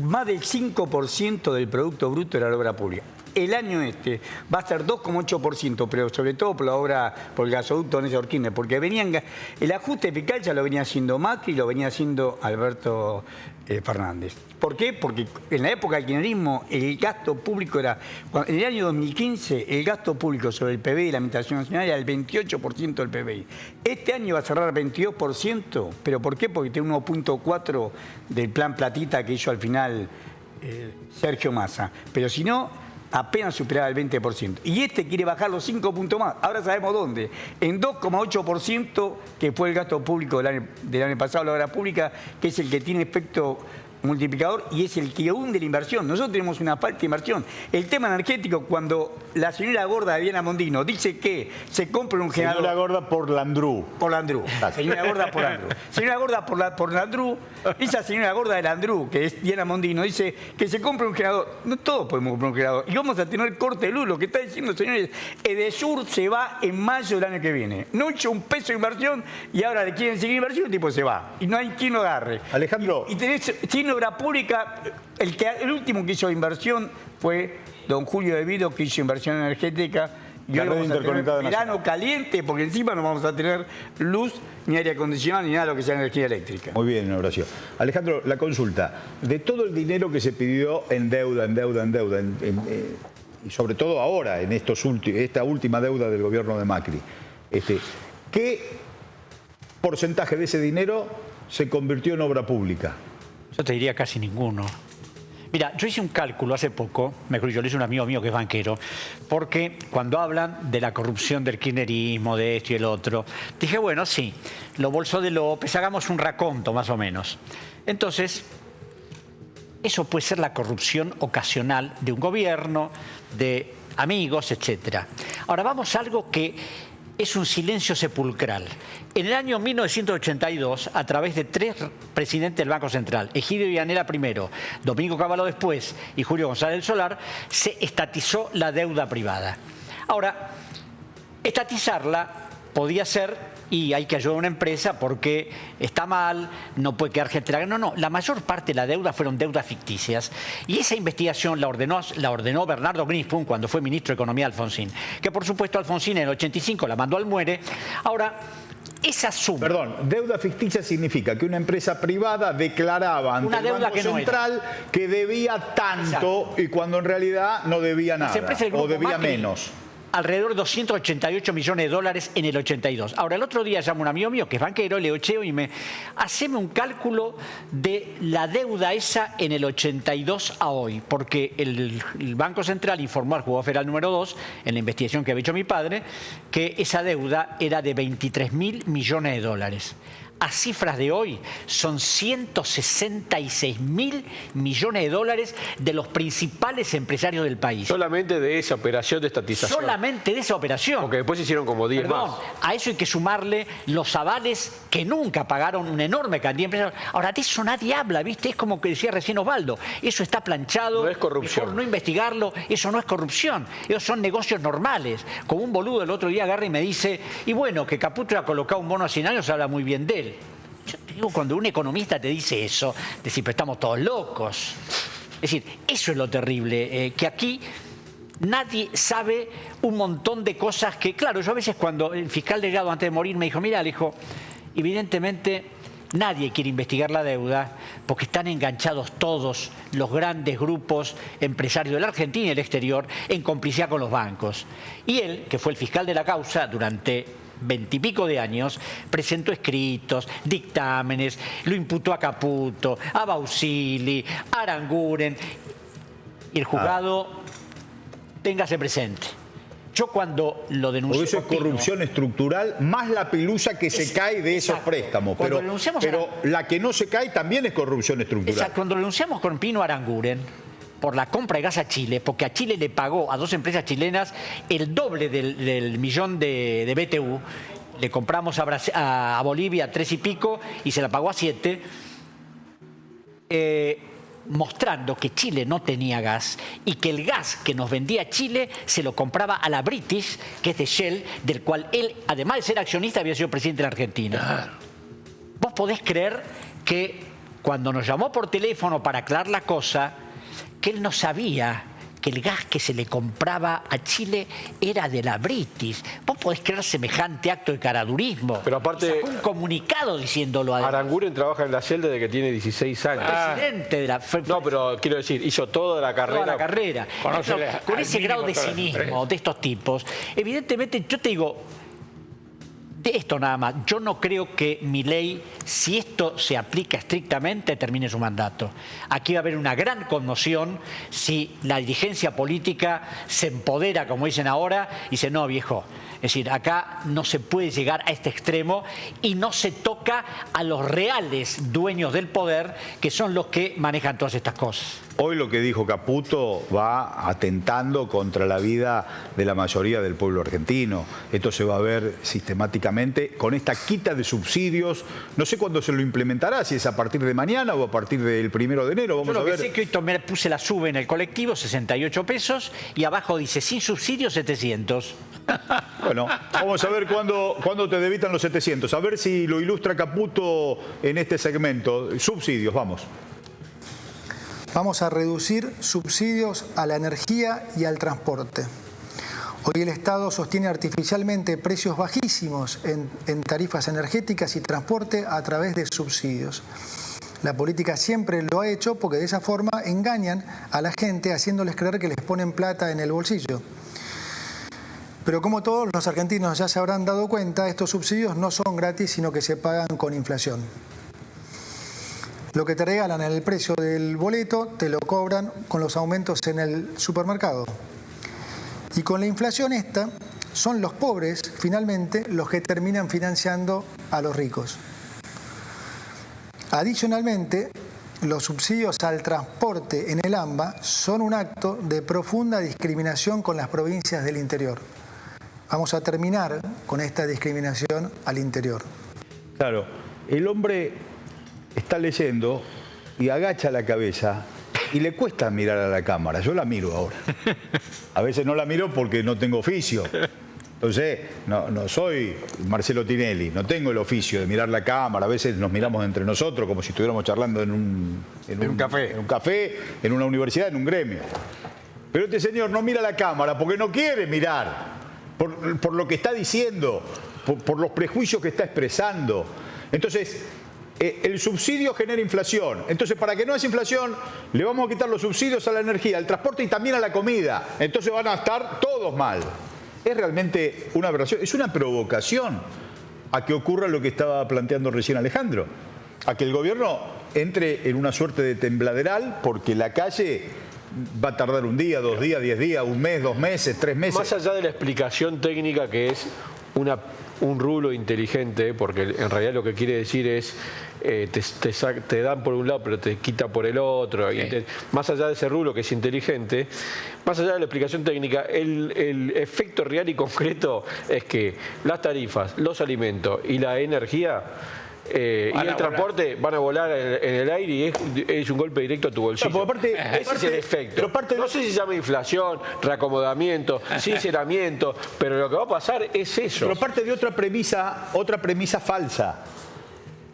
más del 5% del Producto Bruto de la obra pública. el año este va a ser 2,8%, pero sobre todo por la obra, por el gasoducto Néstor Kirchner, porque el ajuste fiscal ya lo venía haciendo Macri y lo venía haciendo Alberto Fernández. ¿Por qué? Porque en la época del kirchnerismo el gasto público era, en el año 2015, el gasto público sobre el PBI y la Administración Nacional era el 28% del PBI. Este año va a cerrar 22%, ¿pero por qué? Porque tiene 1,4% del plan platita que hizo al final Sergio Massa. Pero si no, apenas superaba el 20%. Y este quiere bajar los 5 puntos más. Ahora sabemos dónde. En 2,8%, que fue el gasto público del año pasado, la obra pública, que es el que tiene efecto multiplicador y es el que hunde la inversión. Nosotros tenemos una falta de inversión. El tema energético, cuando la señora Gorda de Diana Mondino dice que se compra un generador... Señora Gorda por Landru. Por Landru. Señora Gorda por Landru. Señora Gorda por Landru, esa señora Gorda de Landru, que es Diana Mondino, dice que se compra un generador. No todos podemos comprar un generador. Y vamos a tener corte de luz. Lo que está diciendo, señores, Edesur se va en mayo del año que viene. No echó un peso de inversión y ahora le quieren seguir inversión, el tipo se va. Y no hay quien lo agarre. Alejandro. Y tenés, tiene obra pública, el último que hizo inversión fue don Julio De Vido, que hizo inversión energética. Y hoy vamos a tener verano caliente, porque encima no vamos a tener luz, ni aire acondicionado, ni nada de lo que sea energía eléctrica. Muy bien, Horacio. Alejandro, la consulta. De todo el dinero que se pidió en deuda, y sobre todo ahora, en esta última deuda del gobierno de Macri, ¿qué porcentaje de ese dinero se convirtió en obra pública? Yo te diría casi ninguno. Mira, yo hice un cálculo hace poco, yo lo hice un amigo mío que es banquero, porque cuando hablan de la corrupción del kirchnerismo, de esto y el otro, dije, bueno, sí, los bolsos de López, hagamos un raconto más o menos. Entonces, eso puede ser la corrupción ocasional de un gobierno, de amigos, etc. Ahora vamos a algo que es un silencio sepulcral. En el año 1982, a través de 3 presidentes del Banco Central, Egidio Villanera primero, Domingo Cavallo después y Julio González del Solar, se estatizó la deuda privada. Ahora, estatizarla podía ser, y hay que ayudar a una empresa porque está mal, no puede quedar gente... No, la mayor parte de la deuda fueron deudas ficticias. Y esa investigación la ordenó Bernardo Greenspun cuando fue ministro de Economía de Alfonsín. Que por supuesto Alfonsín en el 85 la mandó al muere. Ahora, esa suma... Perdón, deuda ficticia significa que una empresa privada declaraba ante el Banco Central que debía tanto. Exacto. Y cuando en realidad no debía nada o debía menos. Alrededor de 288 millones de dólares en el 82. Ahora, el otro día llamo a un amigo mío que es banquero, le ocheo y haceme un cálculo de la deuda esa en el 82 a hoy, porque el Banco Central informó al Juzgado Federal número 2, en la investigación que había hecho mi padre, que esa deuda era de 23.000 millones de dólares. A cifras de hoy son 166.000 millones de dólares de los principales empresarios del país. Solamente de esa operación de estatización. Solamente de esa operación. Porque después hicieron como 10 más. A eso hay que sumarle los avales que nunca pagaron una enorme cantidad de empresarios. Ahora, de eso nadie habla, ¿viste? Es como que decía recién Osvaldo. Eso está planchado. No es corrupción. Mejor no investigarlo. Eso no es corrupción. Esos son negocios normales. Como un boludo el otro día agarra y me dice, y bueno, que Caputo ha colocado un bono a 100 años, se habla muy bien de él. Yo te digo, cuando un economista te dice eso, decir, pero estamos todos locos. Es decir, eso es lo terrible, que aquí nadie sabe un montón de cosas que, claro, yo a veces cuando el fiscal delegado antes de morir me dijo, mira, le dijo, evidentemente nadie quiere investigar la deuda porque están enganchados todos los grandes grupos empresarios de la Argentina y del exterior en complicidad con los bancos. Y él, que fue el fiscal de la causa durante 20 y pico de años, presentó escritos, dictámenes, lo imputó a Caputo, a Bausili, a Aranguren. Y el juzgado, téngase presente. Yo cuando lo denuncié... Porque eso es corrupción estructural, más la pelusa que se cae de esos préstamos. Pero la que no se cae también es corrupción estructural. Exacto. Cuando lo denunciamos con Pino Aranguren, por la compra de gas a Chile, porque a Chile le pagó a 2 empresas chilenas el doble del millón de BTU, le compramos a Bolivia 3 y pico y se la pagó a 7, mostrando que Chile no tenía gas y que el gas que nos vendía Chile se lo compraba a la British, que es de Shell, del cual él, además de ser accionista, había sido presidente de la Argentina. Claro. Vos podés creer que cuando nos llamó por teléfono para aclarar la cosa, que él no sabía que el gas que se le compraba a Chile era de la British. ¿Vos podés creer semejante acto de caradurismo? Pero aparte, sacó un comunicado diciéndolo. Aranguren trabaja en la Shell desde que tiene 16 años. Presidente de la... No, pero quiero decir, hizo toda la carrera. Toda la carrera. Conoce Con al ese mínimo grado de todas las cinismo empresas. de estos tipos, evidentemente, yo te digo, de esto nada más, yo no creo que Milei, si esto se aplica estrictamente, termine su mandato. Aquí va a haber una gran conmoción si la dirigencia política se empodera, como dicen ahora, y dice, no, viejo. Es decir, acá no se puede llegar a este extremo y no se toca a los reales dueños del poder, que son los que manejan todas estas cosas. Hoy lo que dijo Caputo va atentando contra la vida de la mayoría del pueblo argentino. Esto se va a ver sistemáticamente con esta quita de subsidios. No sé cuándo se lo implementará, si es a partir de mañana o a partir del 1 de enero. Vamos Yo a lo que ver. sé que hoy puse la sube en el colectivo, 68 pesos, y abajo dice, sin subsidios, 700. Bueno, vamos a ver cuándo te debitan los 700. A ver si lo ilustra Caputo en este segmento. Subsidios, vamos. Vamos a reducir subsidios a la energía y al transporte. Hoy el Estado sostiene artificialmente precios bajísimos en tarifas energéticas y transporte a través de subsidios. La política siempre lo ha hecho porque de esa forma engañan a la gente haciéndoles creer que les ponen plata en el bolsillo. Pero como todos los argentinos ya se habrán dado cuenta, estos subsidios no son gratis, sino que se pagan con inflación. Lo que te regalan en el precio del boleto, te lo cobran con los aumentos en el supermercado. Y con la inflación esta, son los pobres, finalmente, los que terminan financiando a los ricos. Adicionalmente, los subsidios al transporte en el AMBA son un acto de profunda discriminación con las provincias del interior. Vamos a terminar con esta discriminación al interior. Claro, el hombre está leyendo y agacha la cabeza y le cuesta mirar a la cámara. Yo la miro ahora. A veces no la miro porque no tengo oficio. Entonces, no soy Marcelo Tinelli, no tengo el oficio de mirar la cámara. A veces nos miramos entre nosotros como si estuviéramos charlando en un café, en una universidad, en un gremio. Pero este señor no mira la cámara porque no quiere mirar. Por lo que está diciendo, por los prejuicios que está expresando. Entonces, el subsidio genera inflación. Entonces, para que no haya inflación, le vamos a quitar los subsidios a la energía, al transporte y también a la comida. Entonces van a estar todos mal. Es realmente una aberración, es una provocación a que ocurra lo que estaba planteando recién Alejandro. A que el gobierno entre en una suerte de tembladeral porque la calle va a tardar un día, 2 días, 10 días, 1 mes, 2 meses, 3 meses. Más allá de la explicación técnica que es un rulo inteligente, porque en realidad lo que quiere decir es te dan por un lado pero te quita por el otro. Más allá de ese rulo que es inteligente, más allá de la explicación técnica, el efecto real y concreto es que las tarifas, los alimentos y la energía y el transporte van a volar en el aire y es un golpe directo a tu bolsillo. No, aparte, ese es el efecto. No sé si se llama inflación, reacomodamiento, sinceramiento, pero lo que va a pasar es eso. Pero parte de otra premisa falsa.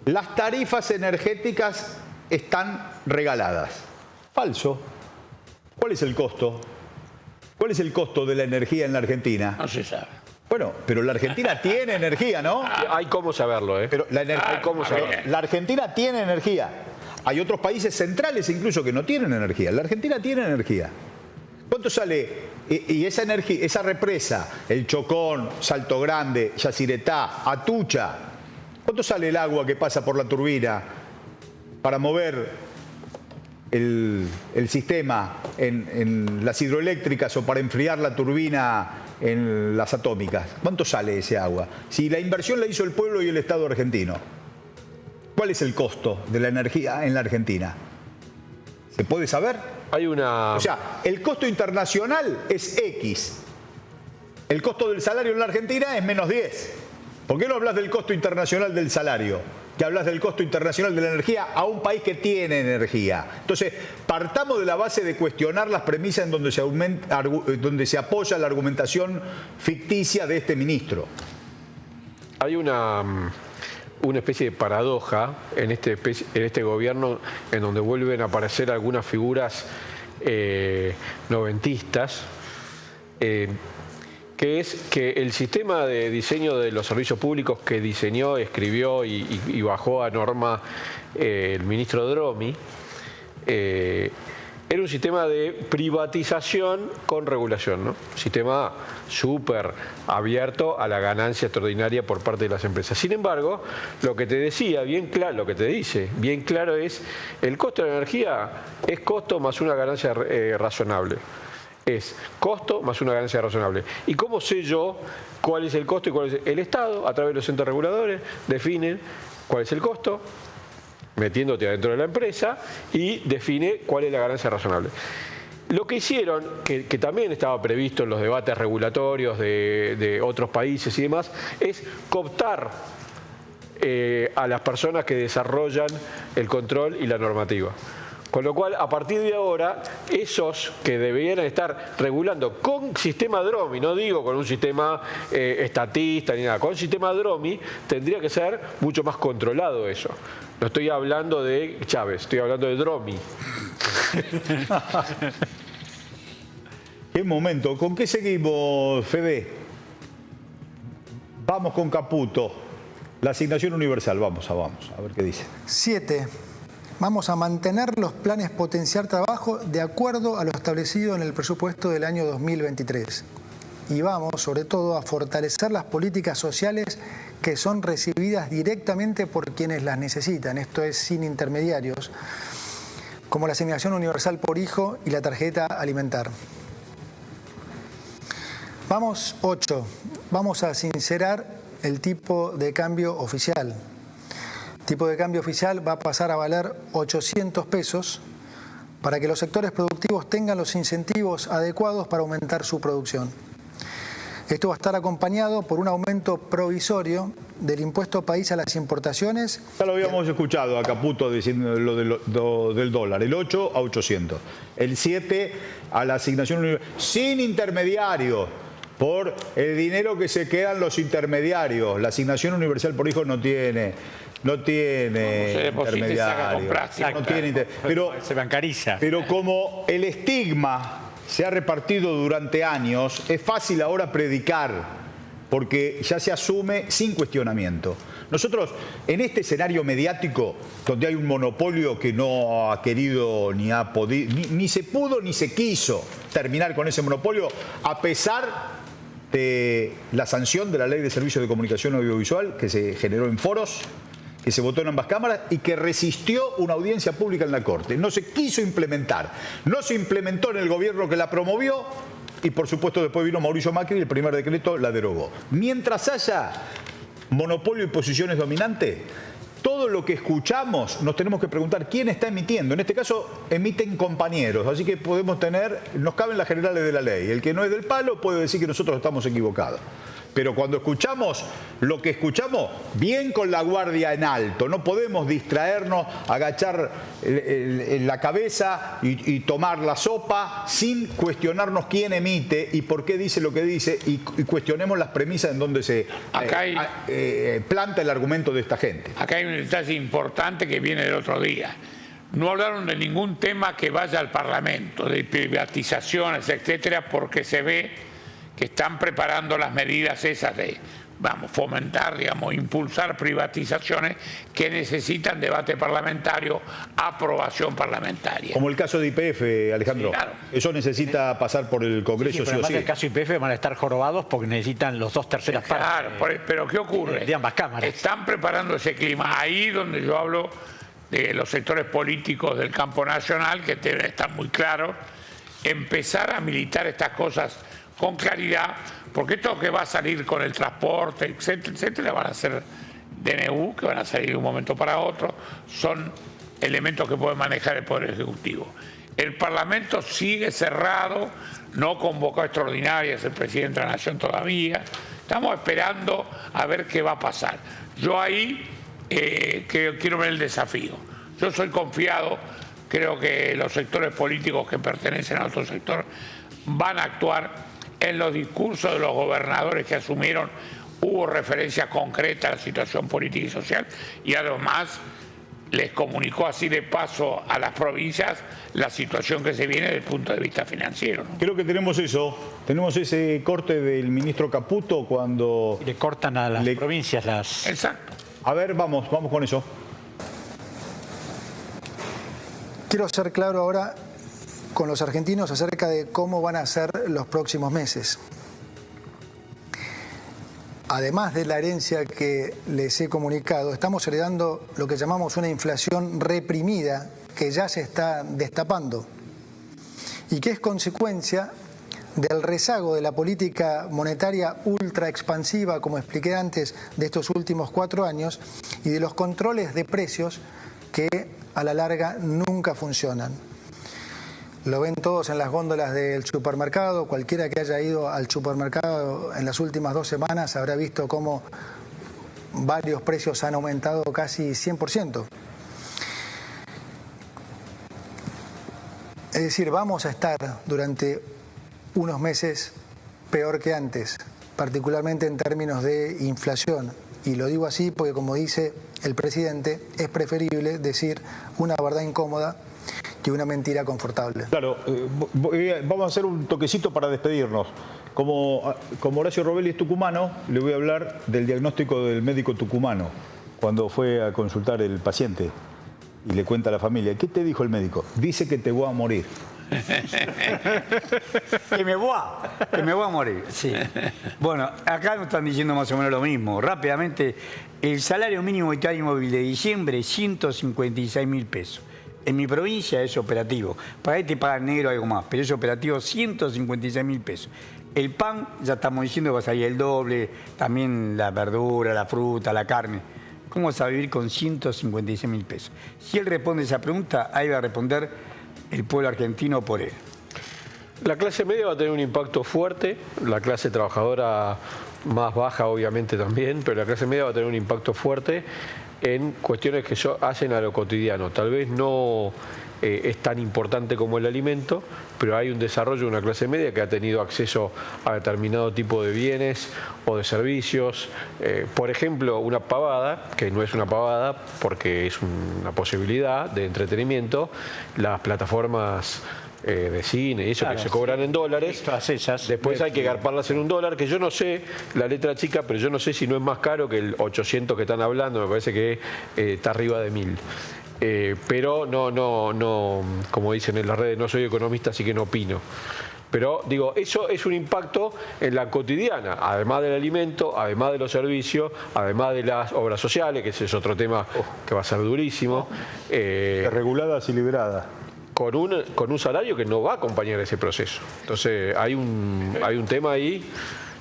Las tarifas energéticas están regaladas. Falso. ¿Cuál es el costo? ¿Cuál es el costo de la energía en la Argentina? No se sabe. Bueno, pero la Argentina tiene energía, ¿no? Hay cómo saberlo, ¿eh? Pero la Argentina tiene energía. Hay otros países centrales incluso que no tienen energía. La Argentina tiene energía. ¿Cuánto sale? Y esa energía, esa represa, el Chocón, Salto Grande, Yacyretá, Atucha, ¿cuánto sale el agua que pasa por la turbina para mover el sistema en las hidroeléctricas o para enfriar la turbina en las atómicas? ¿Cuánto sale ese agua? Si la inversión la hizo el pueblo y el Estado argentino, ¿cuál es el costo de la energía en la Argentina? ¿Se puede saber? O sea, el costo internacional es X. El costo del salario en la Argentina es menos 10. ¿Por qué no hablas del costo internacional del salario? Que hablas del costo internacional de la energía a un país que tiene energía. Entonces, partamos de la base de cuestionar las premisas en donde se apoya la argumentación ficticia de este ministro. Hay una especie de paradoja en este gobierno en donde vuelven a aparecer algunas figuras noventistas, que es que el sistema de diseño de los servicios públicos que diseñó, escribió y bajó a norma el ministro Dromi, era un sistema de privatización con regulación, ¿no? Un sistema súper abierto a la ganancia extraordinaria por parte de las empresas. Sin embargo, lo que te decía bien claro, lo que te dice bien claro es el costo de la energía es costo más una ganancia razonable. Es costo más una ganancia razonable. ¿Y cómo sé yo cuál es el costo y cuál es el Estado? A través de los entes reguladores definen cuál es el costo, metiéndote adentro de la empresa, y define cuál es la ganancia razonable. Lo que hicieron, que también estaba previsto en los debates regulatorios de otros países y demás, es cooptar a las personas que desarrollan el control y la normativa. Con lo cual, a partir de ahora, esos que deberían estar regulando con sistema Dromi, no digo con un sistema estatista ni nada, con sistema Dromi, tendría que ser mucho más controlado eso. No estoy hablando de Chávez, estoy hablando de Dromi. Qué momento. ¿Con qué seguimos, Fede? Vamos con Caputo. La asignación universal. Vamos a ver qué dice. 7. Vamos a mantener los planes potenciar trabajo de acuerdo a lo establecido en el presupuesto del año 2023. Y vamos, sobre todo, a fortalecer las políticas sociales que son recibidas directamente por quienes las necesitan. Esto es, sin intermediarios, como la asignación universal por hijo y la tarjeta alimentar. Vamos, 8. Vamos a sincerar el tipo de cambio oficial. El tipo de cambio oficial va a pasar a valer 800 pesos para que los sectores productivos tengan los incentivos adecuados para aumentar su producción. Esto va a estar acompañado por un aumento provisorio del impuesto país a las importaciones. Ya lo habíamos escuchado a Caputo diciendo lo del dólar. El 8 a 800. El 7 a la asignación universal. Sin intermediarios. Por el dinero que se quedan los intermediarios. La asignación universal por hijo no tiene intermediarios. No tiene pero se bancariza. Pero como el estigma se ha repartido durante años, es fácil ahora predicar, porque ya se asume sin cuestionamiento. Nosotros, en este escenario mediático, donde hay un monopolio que no ha querido ni ha podido, ni se pudo ni se quiso terminar con ese monopolio, a pesar de la sanción de la Ley de Servicios de Comunicación Audiovisual que se generó en foros, que se votó en ambas cámaras y que resistió una audiencia pública en la Corte. No se quiso implementar, no se implementó en el gobierno que la promovió y por supuesto después vino Mauricio Macri y el primer decreto la derogó. Mientras haya monopolio y posiciones dominantes, todo lo que escuchamos nos tenemos que preguntar quién está emitiendo. En este caso emiten compañeros, así que nos caben las generales de la ley. El que no es del palo puede decir que nosotros estamos equivocados. Pero cuando escuchamos lo que escuchamos, bien con la guardia en alto. No podemos distraernos, agachar la cabeza y tomar la sopa sin cuestionarnos quién emite y por qué dice lo que dice y cuestionemos las premisas en donde se planta el argumento de esta gente. Acá hay un detalle importante que viene del otro día. No hablaron de ningún tema que vaya al Parlamento, de privatizaciones, etcétera, porque se ve que están preparando las medidas esas de, fomentar, impulsar privatizaciones que necesitan debate parlamentario, aprobación parlamentaria. Como el caso de YPF, Alejandro. Sí, claro. Eso necesita pasar por el Congreso, sí o sí. El caso de YPF van a estar jorobados porque necesitan los 2/3 partes. Claro, pero ¿qué ocurre? De ambas cámaras. Están preparando ese clima. Ahí donde yo hablo de los sectores políticos del campo nacional, que deben estar muy claros, empezar a militar estas cosas con claridad, porque esto que va a salir con el transporte, etcétera, etcétera, van a ser DNU, que van a salir de un momento para otro, son elementos que puede manejar el Poder Ejecutivo. El Parlamento sigue cerrado, no convocó extraordinarias el presidente de la Nación todavía, estamos esperando a ver qué va a pasar. Yo ahí quiero ver el desafío. Yo soy confiado, creo que los sectores políticos que pertenecen a otro sector van a actuar. En los discursos de los gobernadores que asumieron hubo referencia concreta a la situación política y social y además les comunicó así de paso a las provincias la situación que se viene desde el punto de vista financiero, ¿no? Creo que tenemos eso, tenemos ese corte del ministro Caputo cuando... Y le cortan a las provincias las... Exacto. A ver, vamos con eso. Quiero ser claro ahora con los argentinos acerca de cómo van a ser los próximos meses. Además de la herencia que les he comunicado, estamos heredando lo que llamamos una inflación reprimida que ya se está destapando y que es consecuencia del rezago de la política monetaria ultra expansiva, como expliqué antes, de estos últimos 4 años y de los controles de precios que a la larga nunca funcionan. Lo ven todos en las góndolas del supermercado. Cualquiera que haya ido al supermercado en las últimas 2 semanas habrá visto cómo varios precios han aumentado casi 100%. Es decir, vamos a estar durante unos meses peor que antes, particularmente en términos de inflación. Y lo digo así porque, como dice el presidente, es preferible decir una verdad incómoda que una mentira confortable. Claro, vamos a hacer un toquecito para despedirnos. Como Horacio Robelli es tucumano, le voy a hablar del diagnóstico del médico tucumano cuando fue a consultar el paciente y le cuenta a la familia. ¿Qué te dijo el médico? Dice que te voy a morir. que me voy a morir, sí. Bueno, acá nos están diciendo más o menos lo mismo. Rápidamente, el salario mínimo vital y móvil de diciembre, 156.000 pesos. En mi provincia es operativo. Para ahí te pagan negro algo más, pero es operativo 156.000 pesos. El pan, ya estamos diciendo que va a salir el doble, también la verdura, la fruta, la carne. ¿Cómo vas a vivir con 156.000 pesos? Si él responde esa pregunta, ahí va a responder el pueblo argentino por él. La clase media va a tener un impacto fuerte, la clase trabajadora más baja obviamente también, pero la clase media va a tener un impacto fuerte en cuestiones que hacen a lo cotidiano. Tal vez no es tan importante como el alimento, pero hay un desarrollo de una clase media que ha tenido acceso a determinado tipo de bienes o de servicios. Por ejemplo, una pavada, que no es una pavada porque es una posibilidad de entretenimiento, las plataformas de cine y eso, claro, que se cobran en dólares. Después hay que garparlas en $1, que yo no sé, la letra chica, pero yo no sé si no es más caro que el 800 que están hablando, me parece que está arriba de 1000. Pero no, como dicen en las redes, no soy economista, así que no opino. Pero digo, eso es un impacto en la cotidiana, además del alimento, además de los servicios, además de las obras sociales, que ese es otro tema que va a ser durísimo. Reguladas y liberadas. Con un salario que no va a acompañar ese proceso. Entonces hay un tema ahí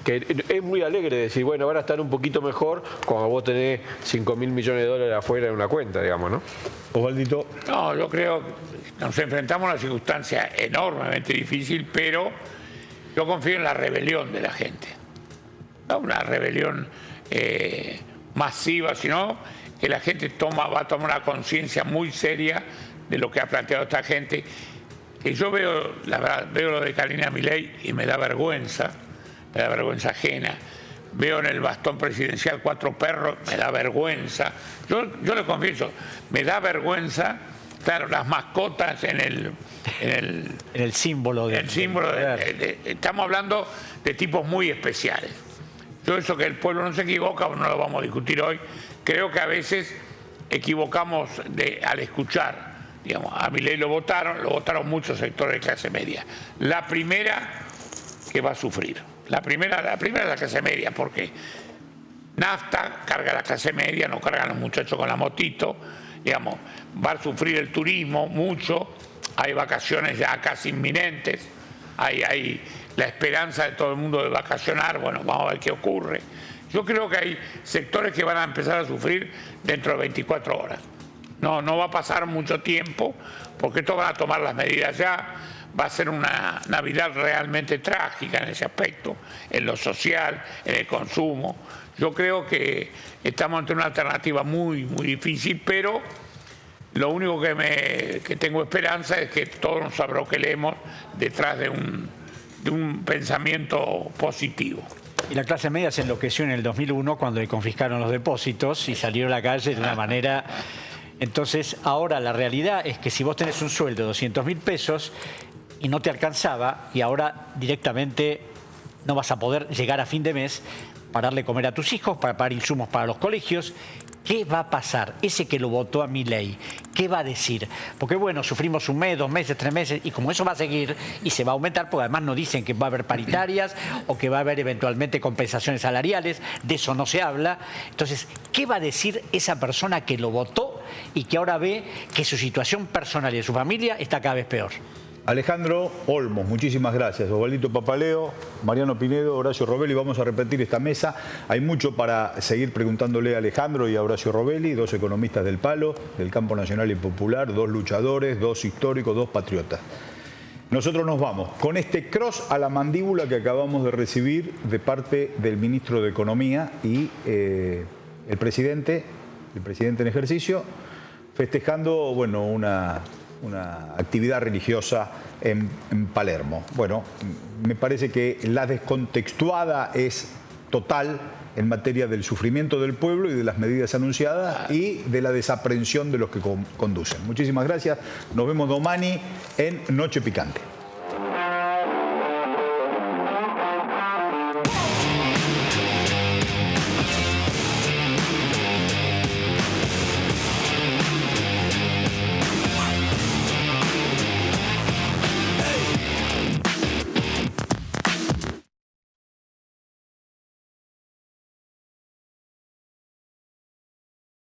que es muy alegre decir, bueno, van a estar un poquito mejor cuando vos tenés 5.000 millones de dólares afuera en una cuenta, digamos, ¿no? Osvaldito. No, yo creo que nos enfrentamos a una circunstancia enormemente difícil, pero yo confío en la rebelión de la gente. No una rebelión masiva, sino que la gente va a tomar una conciencia muy seria de lo que ha planteado esta gente. Que yo veo, la verdad, veo lo de Carolina Milei y me da vergüenza ajena. Veo en el bastón presidencial 4 perros, me da vergüenza. Yo le confieso, me da vergüenza, claro, las mascotas en el símbolo estamos hablando de tipos muy especiales. Yo eso que el pueblo no se equivoca, no lo vamos a discutir hoy. Creo que a veces equivocamos al escuchar. Digamos, a Milei lo votaron muchos sectores de clase media. La primera que va a sufrir. La primera es la clase media, porque nafta carga la clase media, no cargan los muchachos con la motito, digamos, va a sufrir el turismo mucho, hay vacaciones ya casi inminentes, hay la esperanza de todo el mundo de vacacionar, bueno, vamos a ver qué ocurre. Yo creo que hay sectores que van a empezar a sufrir dentro de 24 horas. No va a pasar mucho tiempo, porque estos van a tomar las medidas ya. Va a ser una Navidad realmente trágica en ese aspecto, en lo social, en el consumo. Yo creo que estamos ante una alternativa muy, muy difícil, pero lo único que tengo esperanza es que todos nos abroquelemos detrás de un pensamiento positivo. Y la clase media se enloqueció en el 2001 cuando le confiscaron los depósitos y salió a la calle de una manera Entonces, ahora la realidad es que si vos tenés un sueldo de 200.000 pesos y no te alcanzaba, y ahora directamente no vas a poder llegar a fin de mes para darle comer a tus hijos, para pagar insumos para los colegios, ¿qué va a pasar? Ese que lo votó a Milei, ¿qué va a decir? Porque bueno, sufrimos un mes, 2 meses, 3 meses, y como eso va a seguir y se va a aumentar, porque además nos dicen que va a haber paritarias o que va a haber eventualmente compensaciones salariales, de eso no se habla. Entonces, ¿qué va a decir esa persona que lo votó y que ahora ve que su situación personal y de su familia está cada vez peor? Alejandro Olmos, muchísimas gracias. Osvaldito Papaleo, Mariano Pinedo, Horacio Robelli. Vamos a repetir esta mesa. Hay mucho para seguir preguntándole a Alejandro y a Horacio Robelli, 2 economistas del palo, del campo nacional y popular, 2 luchadores, 2 históricos, 2 patriotas. Nosotros nos vamos con este cross a la mandíbula que acabamos de recibir de parte del ministro de Economía y el presidente en ejercicio, festejando, bueno, una actividad religiosa en Palermo. Bueno, me parece que la descontextuada es total en materia del sufrimiento del pueblo y de las medidas anunciadas y de la desaprensión de los que conducen. Muchísimas gracias. Nos vemos domani en Noche Picante.